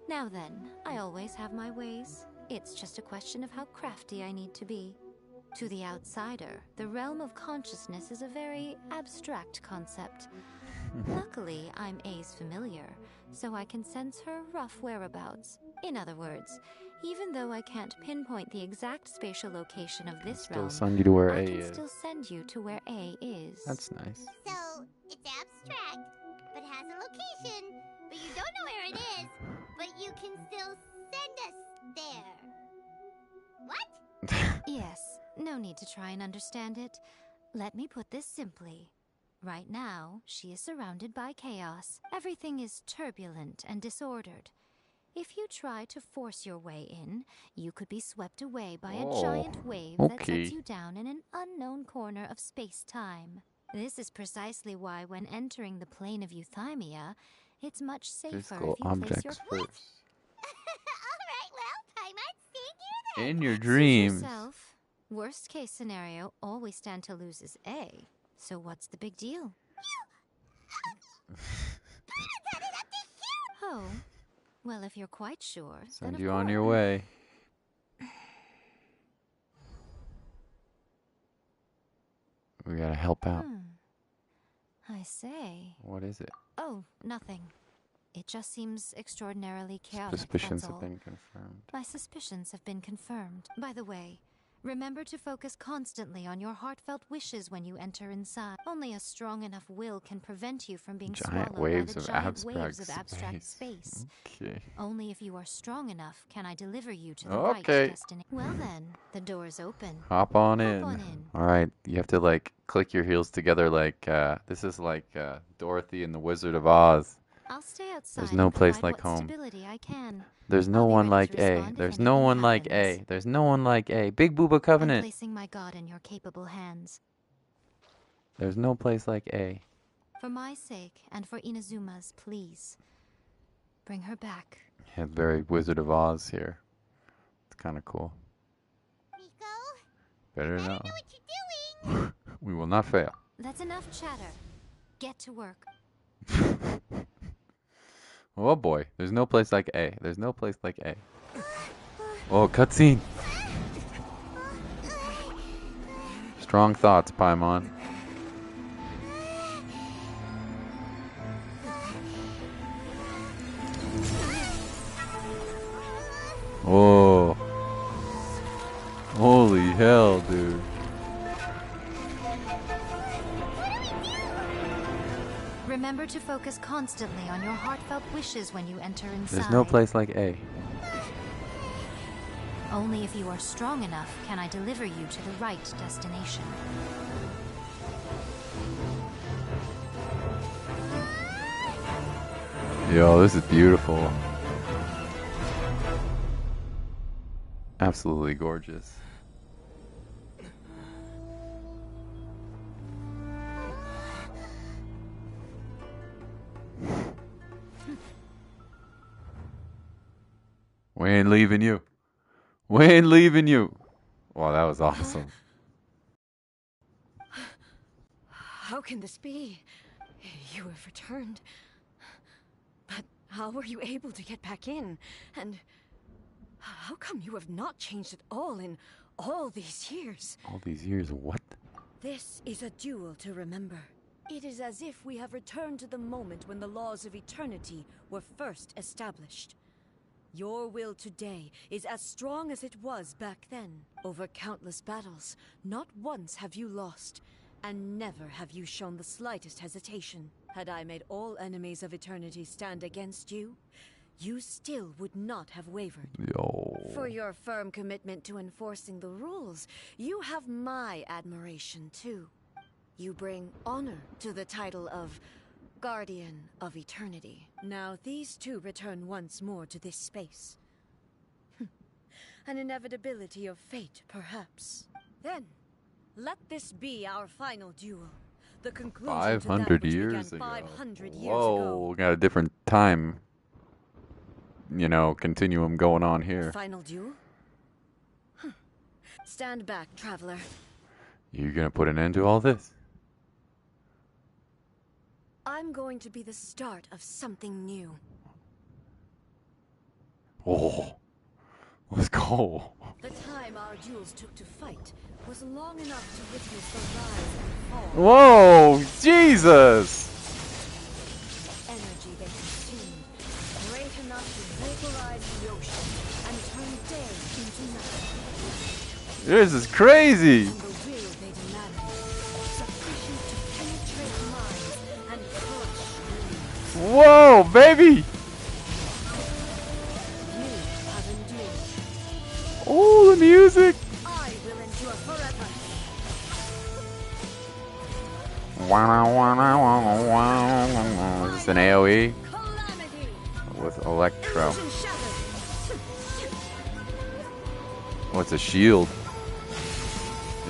Now then, I always have my ways. It's just a question of how crafty I need to be. To the outsider, the realm of consciousness is a very abstract concept. Luckily, I'm A's familiar, so I can sense her rough whereabouts. In other words, even though I can't pinpoint the exact spatial location of this realm, Send you to where I A can is. still send you to where A is. That's nice. So, it's abstract, but has a location, but you don't know where it is, but you can still send us there. What? Yes, no need to try and understand it. Let me put this simply. Right now, she is surrounded by chaos. Everything is turbulent and disordered. If you try to force your way in, you could be swept away by a giant wave that sets you down in an unknown corner of space-time. This is precisely why when entering the plane of euthymia, it's much safer Physical if you place your objects first. Alright, well, Paimon, see you then. In your Suit dreams. yourself. Worst case scenario, all we stand to lose is A. So what's the big deal? Oh, well, if you're quite sure, then Send of you on your course. way. We gotta help out. I say. What is it? Oh, nothing. It just seems extraordinarily chaotic, Suspicions that's have all. been confirmed. My suspicions have been confirmed. By the way, remember to focus constantly on your heartfelt wishes when you enter inside. Only a strong enough will can prevent you from being Giant swallowed waves by the of giant abstract waves of abstract space. Okay. Only if you are strong enough can I deliver you to the Okay. right destination. Well then, the door is open. Hop on Hop in. on in. Alright, you have to like click your heels together like this is like Dorothy and the Wizard of Oz. I'll stay outside. There's no and place provide like what home. stability I can. There's no I'll be one ready like to A. respond if There's no anything one like happens. A. There's no one like A. Big Booba I'm Covenant. placing my god in your capable hands. There's no place like A. For my sake and for Inazuma's, please. Bring her back. Yeah, very Wizard of Oz here. It's kind of cool. Miko, Better I know. don't know what you're doing. We will not fail. That's enough chatter. Get to work. Oh boy, there's no place like A. There's no place like A. Oh, cutscene. Strong thoughts, Paimon. Oh. Holy hell, dude. Remember to focus constantly on your heartfelt wishes when you enter inside. There's no place like A. Only if you are strong enough can I deliver you to the right destination. Yo, this is beautiful. Absolutely gorgeous. We ain't leaving you. We ain't leaving you. Wow, that was awesome. How can this be? You have returned. But how were you able to get back in? And how come you have not changed at all in all these years? All these years, what? This is a duel to remember. It is as if we have returned to the moment when the laws of eternity were first established. Your will today is as strong as it was back then. Over countless battles, not once have you lost, and never have you shown the slightest hesitation. Had I made all enemies of eternity stand against you, you still would not have wavered. Yo. For your firm commitment to enforcing the rules, you have my admiration too. You bring honor to the title of Guardian of Eternity. Now these two return once more to this space. An inevitability of fate, perhaps. Then, let this be our final duel. The conclusion 500 to that which years began ago. 500 years Whoa, ago. got a different time, continuum going on here. Final duel? Stand back, traveler. You gonna put an end to all this? I'm going to be the start of something new. Oh, let's go. The time our duels took to fight was long enough to witness the rise and fall. Whoa, Jesus! Energy they consumed, great enough to vaporize the ocean and turn day into night. This is crazy! And the will they demanded, sufficient to penetrate minds and crush dreams. Whoa, baby! You have endured. Oh, the music! I will endure forever. Is this an AoE Calamity. with Electro? Illusion shattered. What's a shield?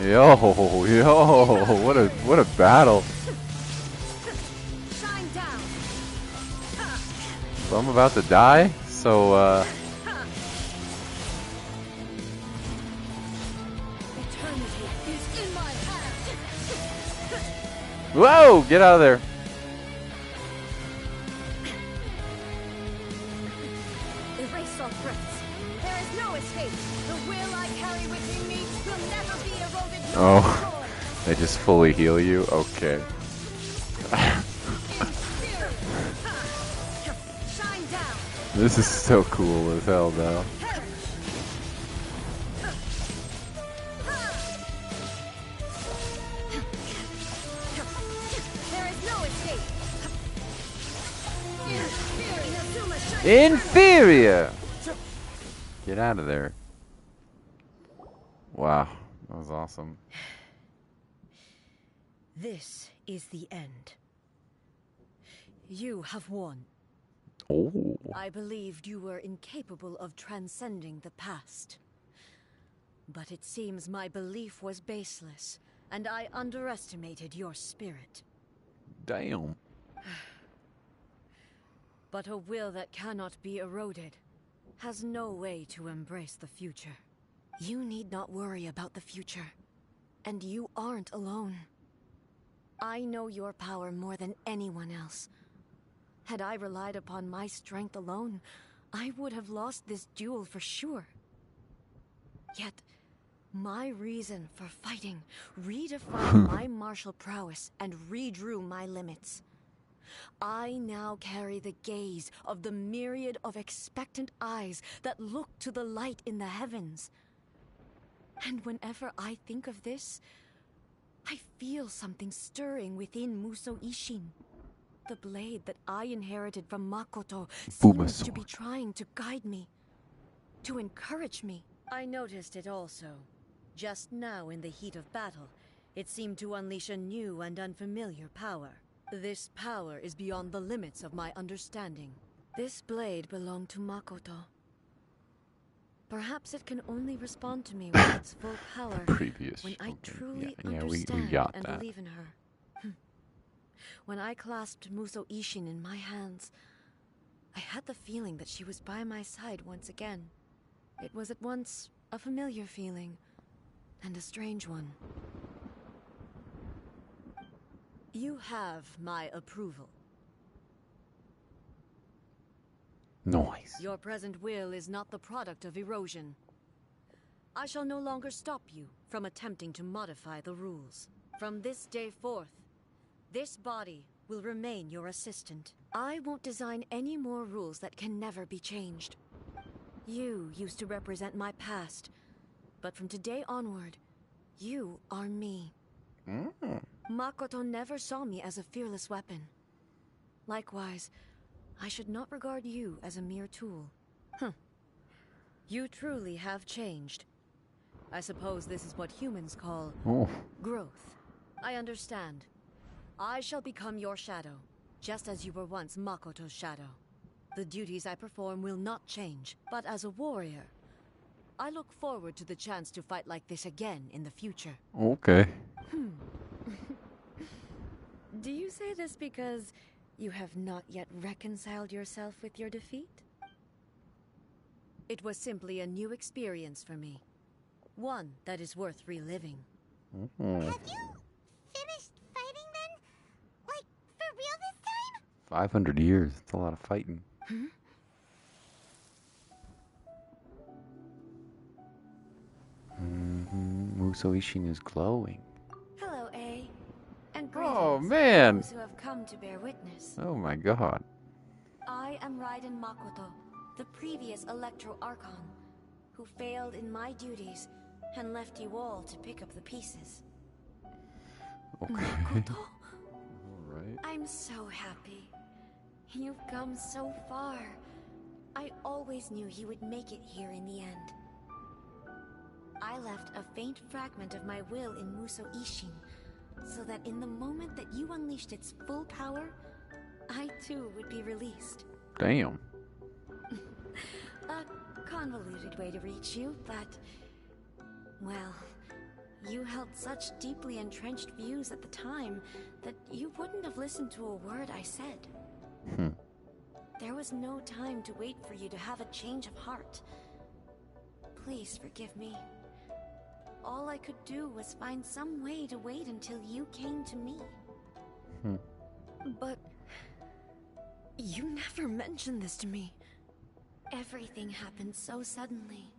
Yo, what a battle! Shine down. So I'm about to die, so Eternity is in my hands. whoa, get out of there! Erase all threats. There is no escape. The will I carry within me will never be eroded nor Oh, destroyed. they just fully heal you? Okay. Shine down. This is so cool as hell, though. There is no escape. Inazuma, shine Inferior! Get out of there. Wow, that was awesome. This is the end. You have won. Oh. I believed you were incapable of transcending the past. But it seems my belief was baseless, and I underestimated your spirit. Damn. But a will that cannot be eroded has no way to embrace the future. You need not worry about the future, and you aren't alone. I know your power more than anyone else. Had I relied upon my strength alone, I would have lost this duel for sure. Yet, my reason for fighting redefined my martial prowess and redrew my limits. I now carry the gaze of the myriad of expectant eyes that look to the light in the heavens. And whenever I think of this, I feel something stirring within Muso Ishin. The blade that I inherited from Makoto seems to be trying to guide me, to encourage me. I noticed it also. Just now in the heat of battle, it seemed to unleash a new and unfamiliar power. This power is beyond the limits of my understanding. This blade belonged to Makoto. Perhaps it can only respond to me with its full power when I truly understand we got and that. believe in her. When I clasped Muso Ishin in my hands, I had the feeling that she was by my side once again. It was at once a familiar feeling and a strange one. You have my approval. Noise. Your present will is not the product of erosion. I shall no longer stop you from attempting to modify the rules. From this day forth, this body will remain your assistant. I won't design any more rules that can never be changed. You used to represent my past, but from today onward, you are me. Makoto never saw me as a fearless weapon. Likewise, I should not regard you as a mere tool. You truly have changed. I suppose this is what humans call growth. I understand. I shall become your shadow, just as you were once Makoto's shadow. The duties I perform will not change, but as a warrior, I look forward to the chance to fight like this again in the future. Okay. Do you say this because you have not yet reconciled yourself with your defeat? It was simply a new experience for me. One that is worth reliving. Have you finished fighting then? Like, for real this time? 500 years. It's a lot of fighting. Muso Ishin is glowing. Hello, A. And Oh, greetings man. to those who have come to bear witness. Oh my god. I am Raiden Makoto, the previous Electro Archon, who failed in my duties and left you all to pick up the pieces. Okay. Makoto, Alright. I'm so happy. You've come so far. I always knew you would make it here in the end. I left a faint fragment of my will in Muso Ishin, so that in the moment that you unleashed its full power, I too would be released. Damn. A convoluted way to reach you, but... well, you held such deeply entrenched views at the time that you wouldn't have listened to a word I said. There was no time to wait for you to have a change of heart. Please forgive me. All I could do was find some way to wait until you came to me. But... you never mentioned this to me. Everything happened so suddenly.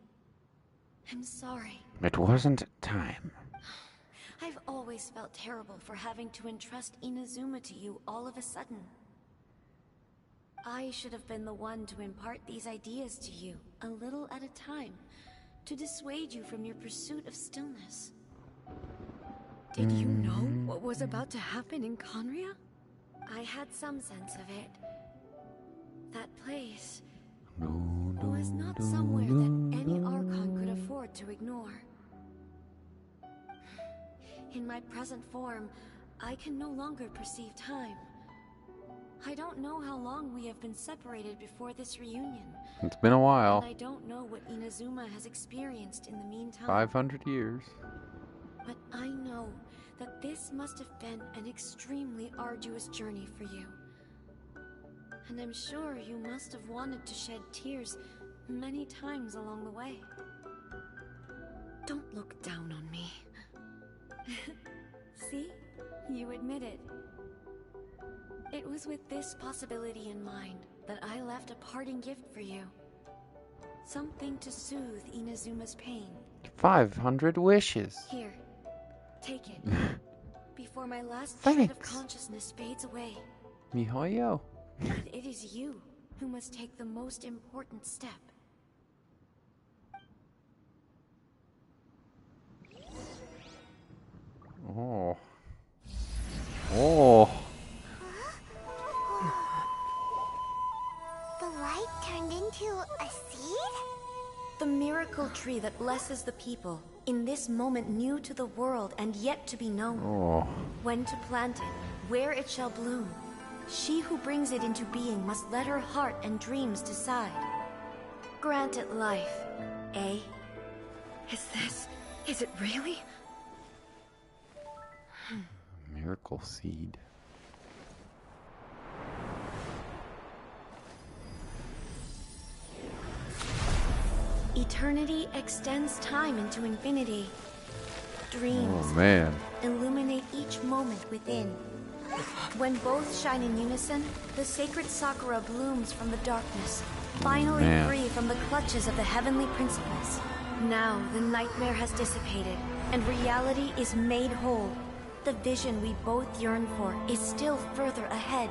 I'm sorry. It wasn't time. I've always felt terrible for having to entrust Inazuma to you all of a sudden. I should have been the one to impart these ideas to you, a little at a time, to dissuade you from your pursuit of stillness. Did you know what was about to happen in Conria? I had some sense of it. That place was not somewhere that any Archon could afford to ignore. In my present form, I can no longer perceive time. I don't know how long we have been separated before this reunion. It's been a while. And I don't know what Inazuma has experienced in the meantime. 500 years. But I know that this must have been an extremely arduous journey for you. And I'm sure you must have wanted to shed tears many times along the way. Don't look down on me. See? You admit it. It was with this possibility in mind that I left a parting gift for you. Something to soothe Inazuma's pain. 500 wishes. Here, take it. Before my last shred of consciousness fades away. Mihoyo. And it is you who must take the most important step. Oh. Oh. The light turned into a seed? The miracle tree that blesses the people, in this moment new to the world and yet to be known. Oh. When to plant it, where it shall bloom. She who brings it into being must let her heart and dreams decide. Grant it life, eh? Is it really? Miracle seed. Eternity extends time into infinity. Dreams illuminate each moment within. When both shine in unison, the sacred Sakura blooms from the darkness, finally free from the clutches of the heavenly principles. Now the nightmare has dissipated, and reality is made whole. The vision we both yearn for is still further ahead.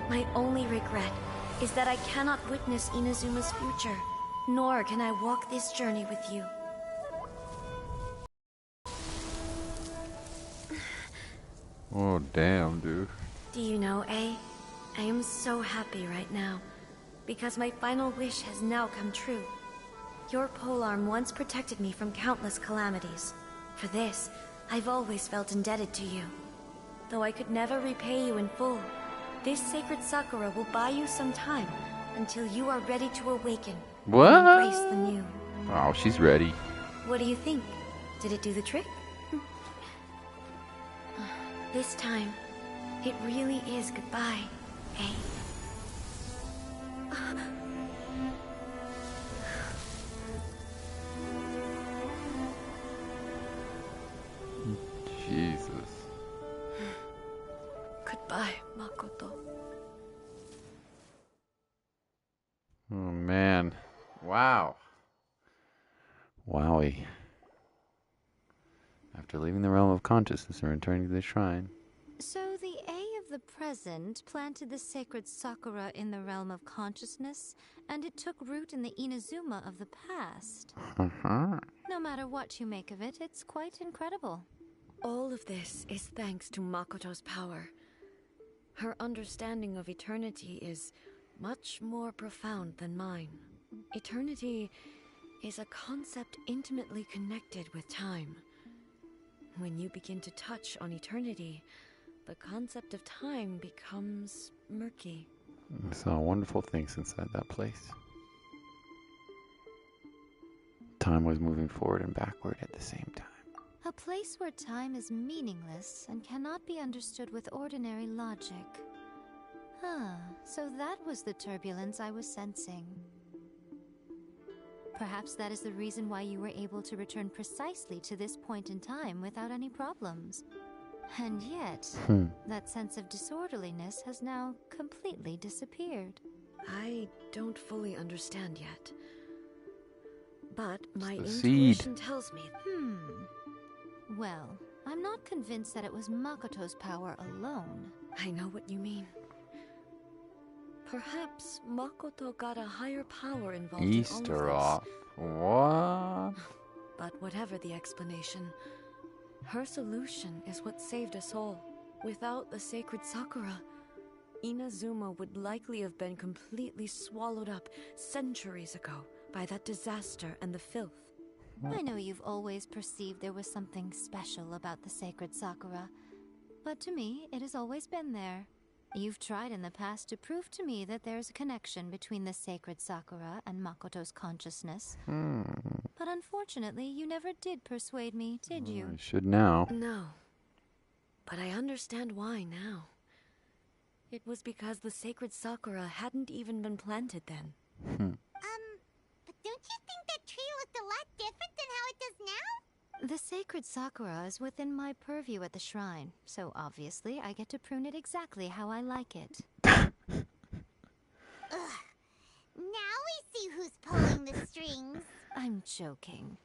My only regret is that I cannot witness Inazuma's future. nor can I walk this journey with you. Oh, damn, dude. Do you know, A? I am so happy right now, because my final wish has now come true. Your polearm once protected me from countless calamities. For this, I've always felt indebted to you. Though I could never repay you in full, this sacred Sakura will buy you some time until you are ready to awaken What? and embrace the new. Oh, she's ready. What do you think? Did it do the trick? This time, it really is goodbye, eh? Jesus. Goodbye, Makoto. Oh, man. Wow. Wowie. After leaving the realm of consciousness and returning to the shrine. So the A of the present planted the sacred Sakura in the realm of consciousness, and it took root in the Inazuma of the past. No matter what you make of it, it's quite incredible. All of this is thanks to Makoto's power. Her understanding of eternity is much more profound than mine. Eternity is a concept intimately connected with time. When you begin to touch on eternity, the concept of time becomes murky. I saw wonderful things inside that place. Time was moving forward and backward at the same time. A place where time is meaningless and cannot be understood with ordinary logic. So that was the turbulence I was sensing. Perhaps that is the reason why you were able to return precisely to this point in time without any problems. And yet, that sense of disorderliness has now completely disappeared. I don't fully understand yet. But my Seed. intuition tells me... Well, I'm not convinced that it was Makoto's power alone. I know what you mean. Perhaps Makoto got a higher power involved in all Easter of off. this. What? But whatever the explanation, her solution is what saved us all. Without the sacred Sakura, Inazuma would likely have been completely swallowed up centuries ago by that disaster and the filth. I know you've always perceived there was something special about the sacred Sakura, but to me, it has always been there. You've tried in the past to prove to me that there's a connection between the sacred Sakura and Makoto's consciousness. But unfortunately, you never did persuade me, did you? I should now. No. But I understand why now. It was because the sacred Sakura hadn't even been planted then. But don't you think that tree looked a lot different than how it does now? The sacred Sakura is within my purview at the shrine, so obviously I get to prune it exactly how I like it. Ugh. Now we see who's pulling the strings. I'm joking.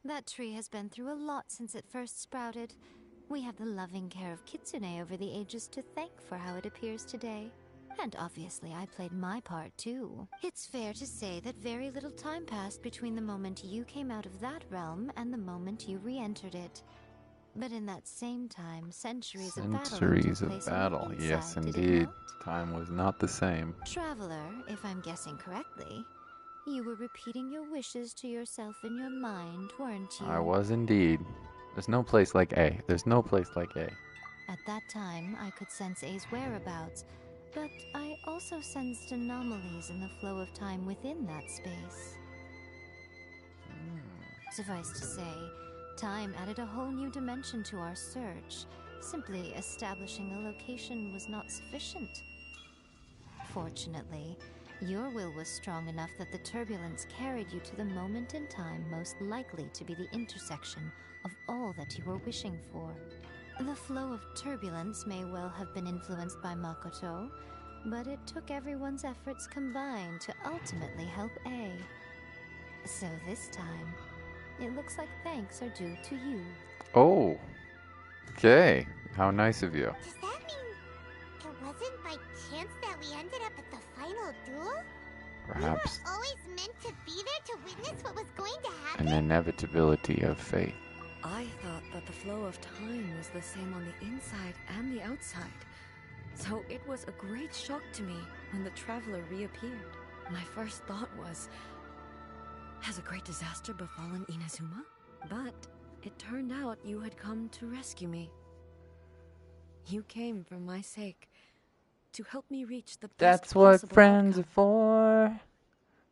That tree has been through a lot since it first sprouted. We have the loving care of Kitsune over the ages to thank for how it appears today. And obviously I played my part too. It's fair to say that very little time passed between the moment you came out of that realm and the moment you re-entered it. But in that same time, centuries of battle took place on the Yes, inside, did it indeed. not? Time was not the same. Traveler, if I'm guessing correctly, you were repeating your wishes to yourself in your mind, weren't you? I was indeed. There's no place like A. There's no place like A. At that time, I could sense A's whereabouts, but I also sensed anomalies in the flow of time within that space. Suffice to say, time added a whole new dimension to our search. Simply establishing a location was not sufficient. Fortunately, your will was strong enough that the turbulence carried you to the moment in time most likely to be the intersection of all that you were wishing for. The flow of turbulence may well have been influenced by Makoto, but it took everyone's efforts combined to ultimately help A. So this time, it looks like thanks are due to you. Oh. Okay. How nice of you. Does that mean it wasn't by chance that we ended up at the final duel? Perhaps We were always meant to be there to witness what was going to happen. an inevitability of fate. I thought that the flow of time was the same on the inside and the outside. So it was a great shock to me when the traveler reappeared. My first thought was, has a great disaster befallen Inazuma? But it turned out you had come to rescue me. You came for my sake, to help me reach the best That's what possible friends outcome. are for.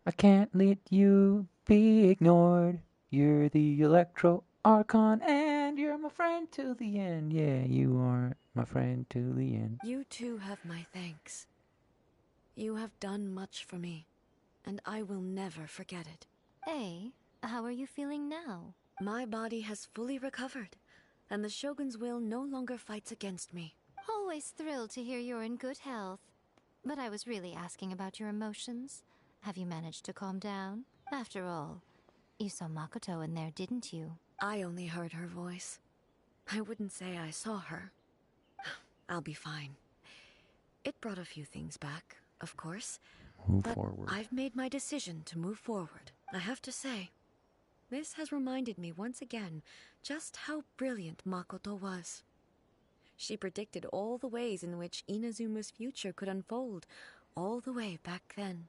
I can't let you be ignored. You're the Electro Archon, and you're my friend to the end. Yeah, you are my friend to the end. You too have my thanks. You have done much for me, and I will never forget it. Hey, how are you feeling now? My body has fully recovered, and the Shogun's will no longer fights against me. Always thrilled to hear you're in good health. But I was really asking about your emotions. Have you managed to calm down? After all, you saw Makoto in there, didn't you? I only heard her voice. I wouldn't say I saw her. I'll be fine. It brought a few things back, of course. Move But forward. I've made my decision to move forward. I have to say, this has reminded me once again just how brilliant Makoto was. She predicted all the ways in which Inazuma's future could unfold, all the way back then.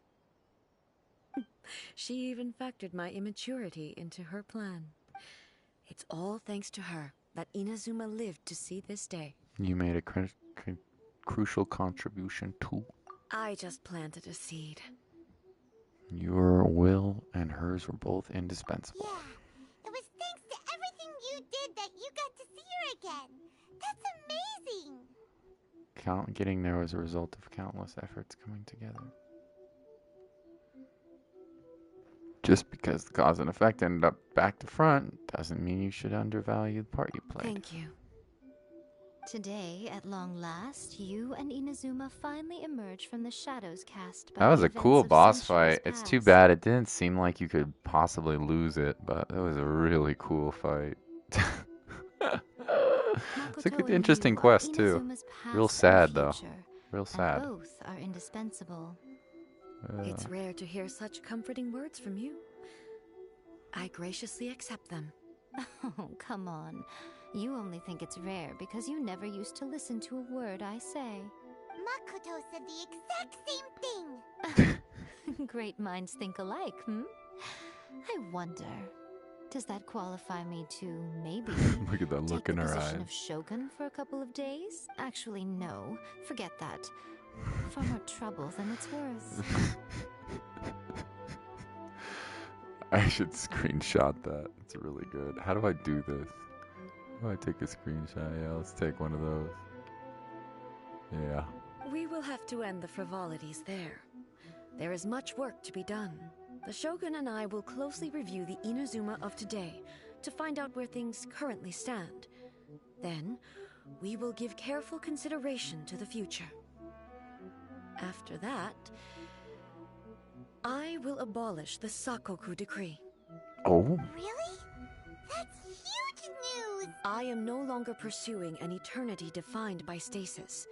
She even factored my immaturity into her plan. It's all thanks to her that Inazuma lived to see this day. You made a crucial contribution too. I just planted a seed. Your will and hers were both indispensable. Yeah, it was thanks to everything you did that you got to see her again. That's amazing. Getting there was a result of countless efforts coming together. Just because the cause and effect ended up back to front doesn't mean you should undervalue the part you played. Thank you. Today, at long last, you and Inazuma finally emerged from the shadows cast by That was the a cool events of boss centuries fight. It's too past. bad it didn't seem like you could possibly lose it, but it was a really cool fight. It's a Makoto good, and interesting you are quest too. Inazuma's Real past sad and though. future, Real and sad. both are indispensable. It's rare to hear such comforting words from you. I graciously accept them. Oh, come on. You only think it's rare because you never used to listen to a word I say. Makoto said the exact same thing. Great minds think alike, hmm? I wonder, does that qualify me to maybe Look at that look take in the her position eyes. of Shogun for a couple of days? Actually, no. Forget that. Far more trouble than it's worth. I should screenshot that. It's really good. How do I do this? How do I take a screenshot? Yeah, let's take one of those. Yeah. We will have to end the frivolities there. There is much work to be done. The Shogun and I will closely review the Inazuma of today to find out where things currently stand. Then, we will give careful consideration to the future. After that, I will abolish the Sakoku decree. Oh? Really? That's huge news! I am no longer pursuing an eternity defined by stasis.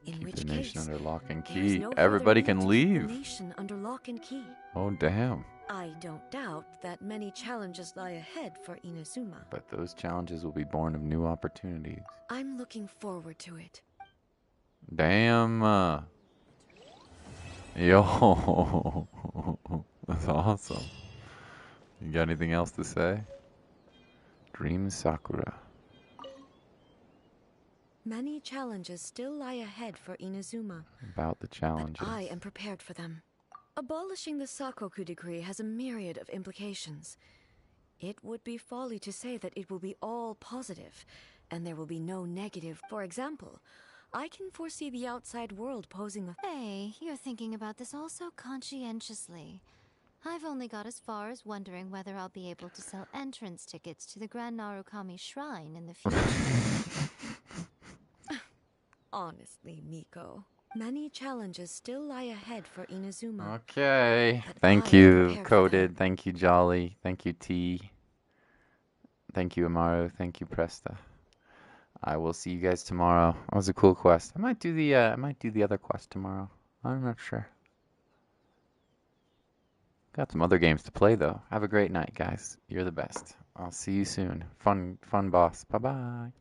In Keep which the nation case, under lock and there is key. no further Everybody need can to keep leave. the nation under lock and key. Oh, damn. I don't doubt that many challenges lie ahead for Inazuma. But those challenges will be born of new opportunities. I'm looking forward to it. Damn. Yo. That's awesome. You got anything else to say? Dream Sakura. Many challenges still lie ahead for Inazuma, About the but challenges. I am prepared for them. Abolishing the Sakoku decree has a myriad of implications. It would be folly to say that it will be all positive, and there will be no negative. For example, I can foresee the outside world posing a... Hey, you're thinking about this all so conscientiously. I've only got as far as wondering whether I'll be able to sell entrance tickets to the Grand Narukami Shrine in the future. Honestly, Miko, many challenges still lie ahead for Inazuma. Okay. But Thank I am you, prepared for Coded. Thank you, Jolly. Thank you, T. Thank you, Amaru. Thank you, Presta. I will see you guys tomorrow. That was a cool quest. I might do the other quest tomorrow. I'm not sure. Got some other games to play though. Have a great night, guys. You're the best. I'll see you soon. Fun boss. Bye bye.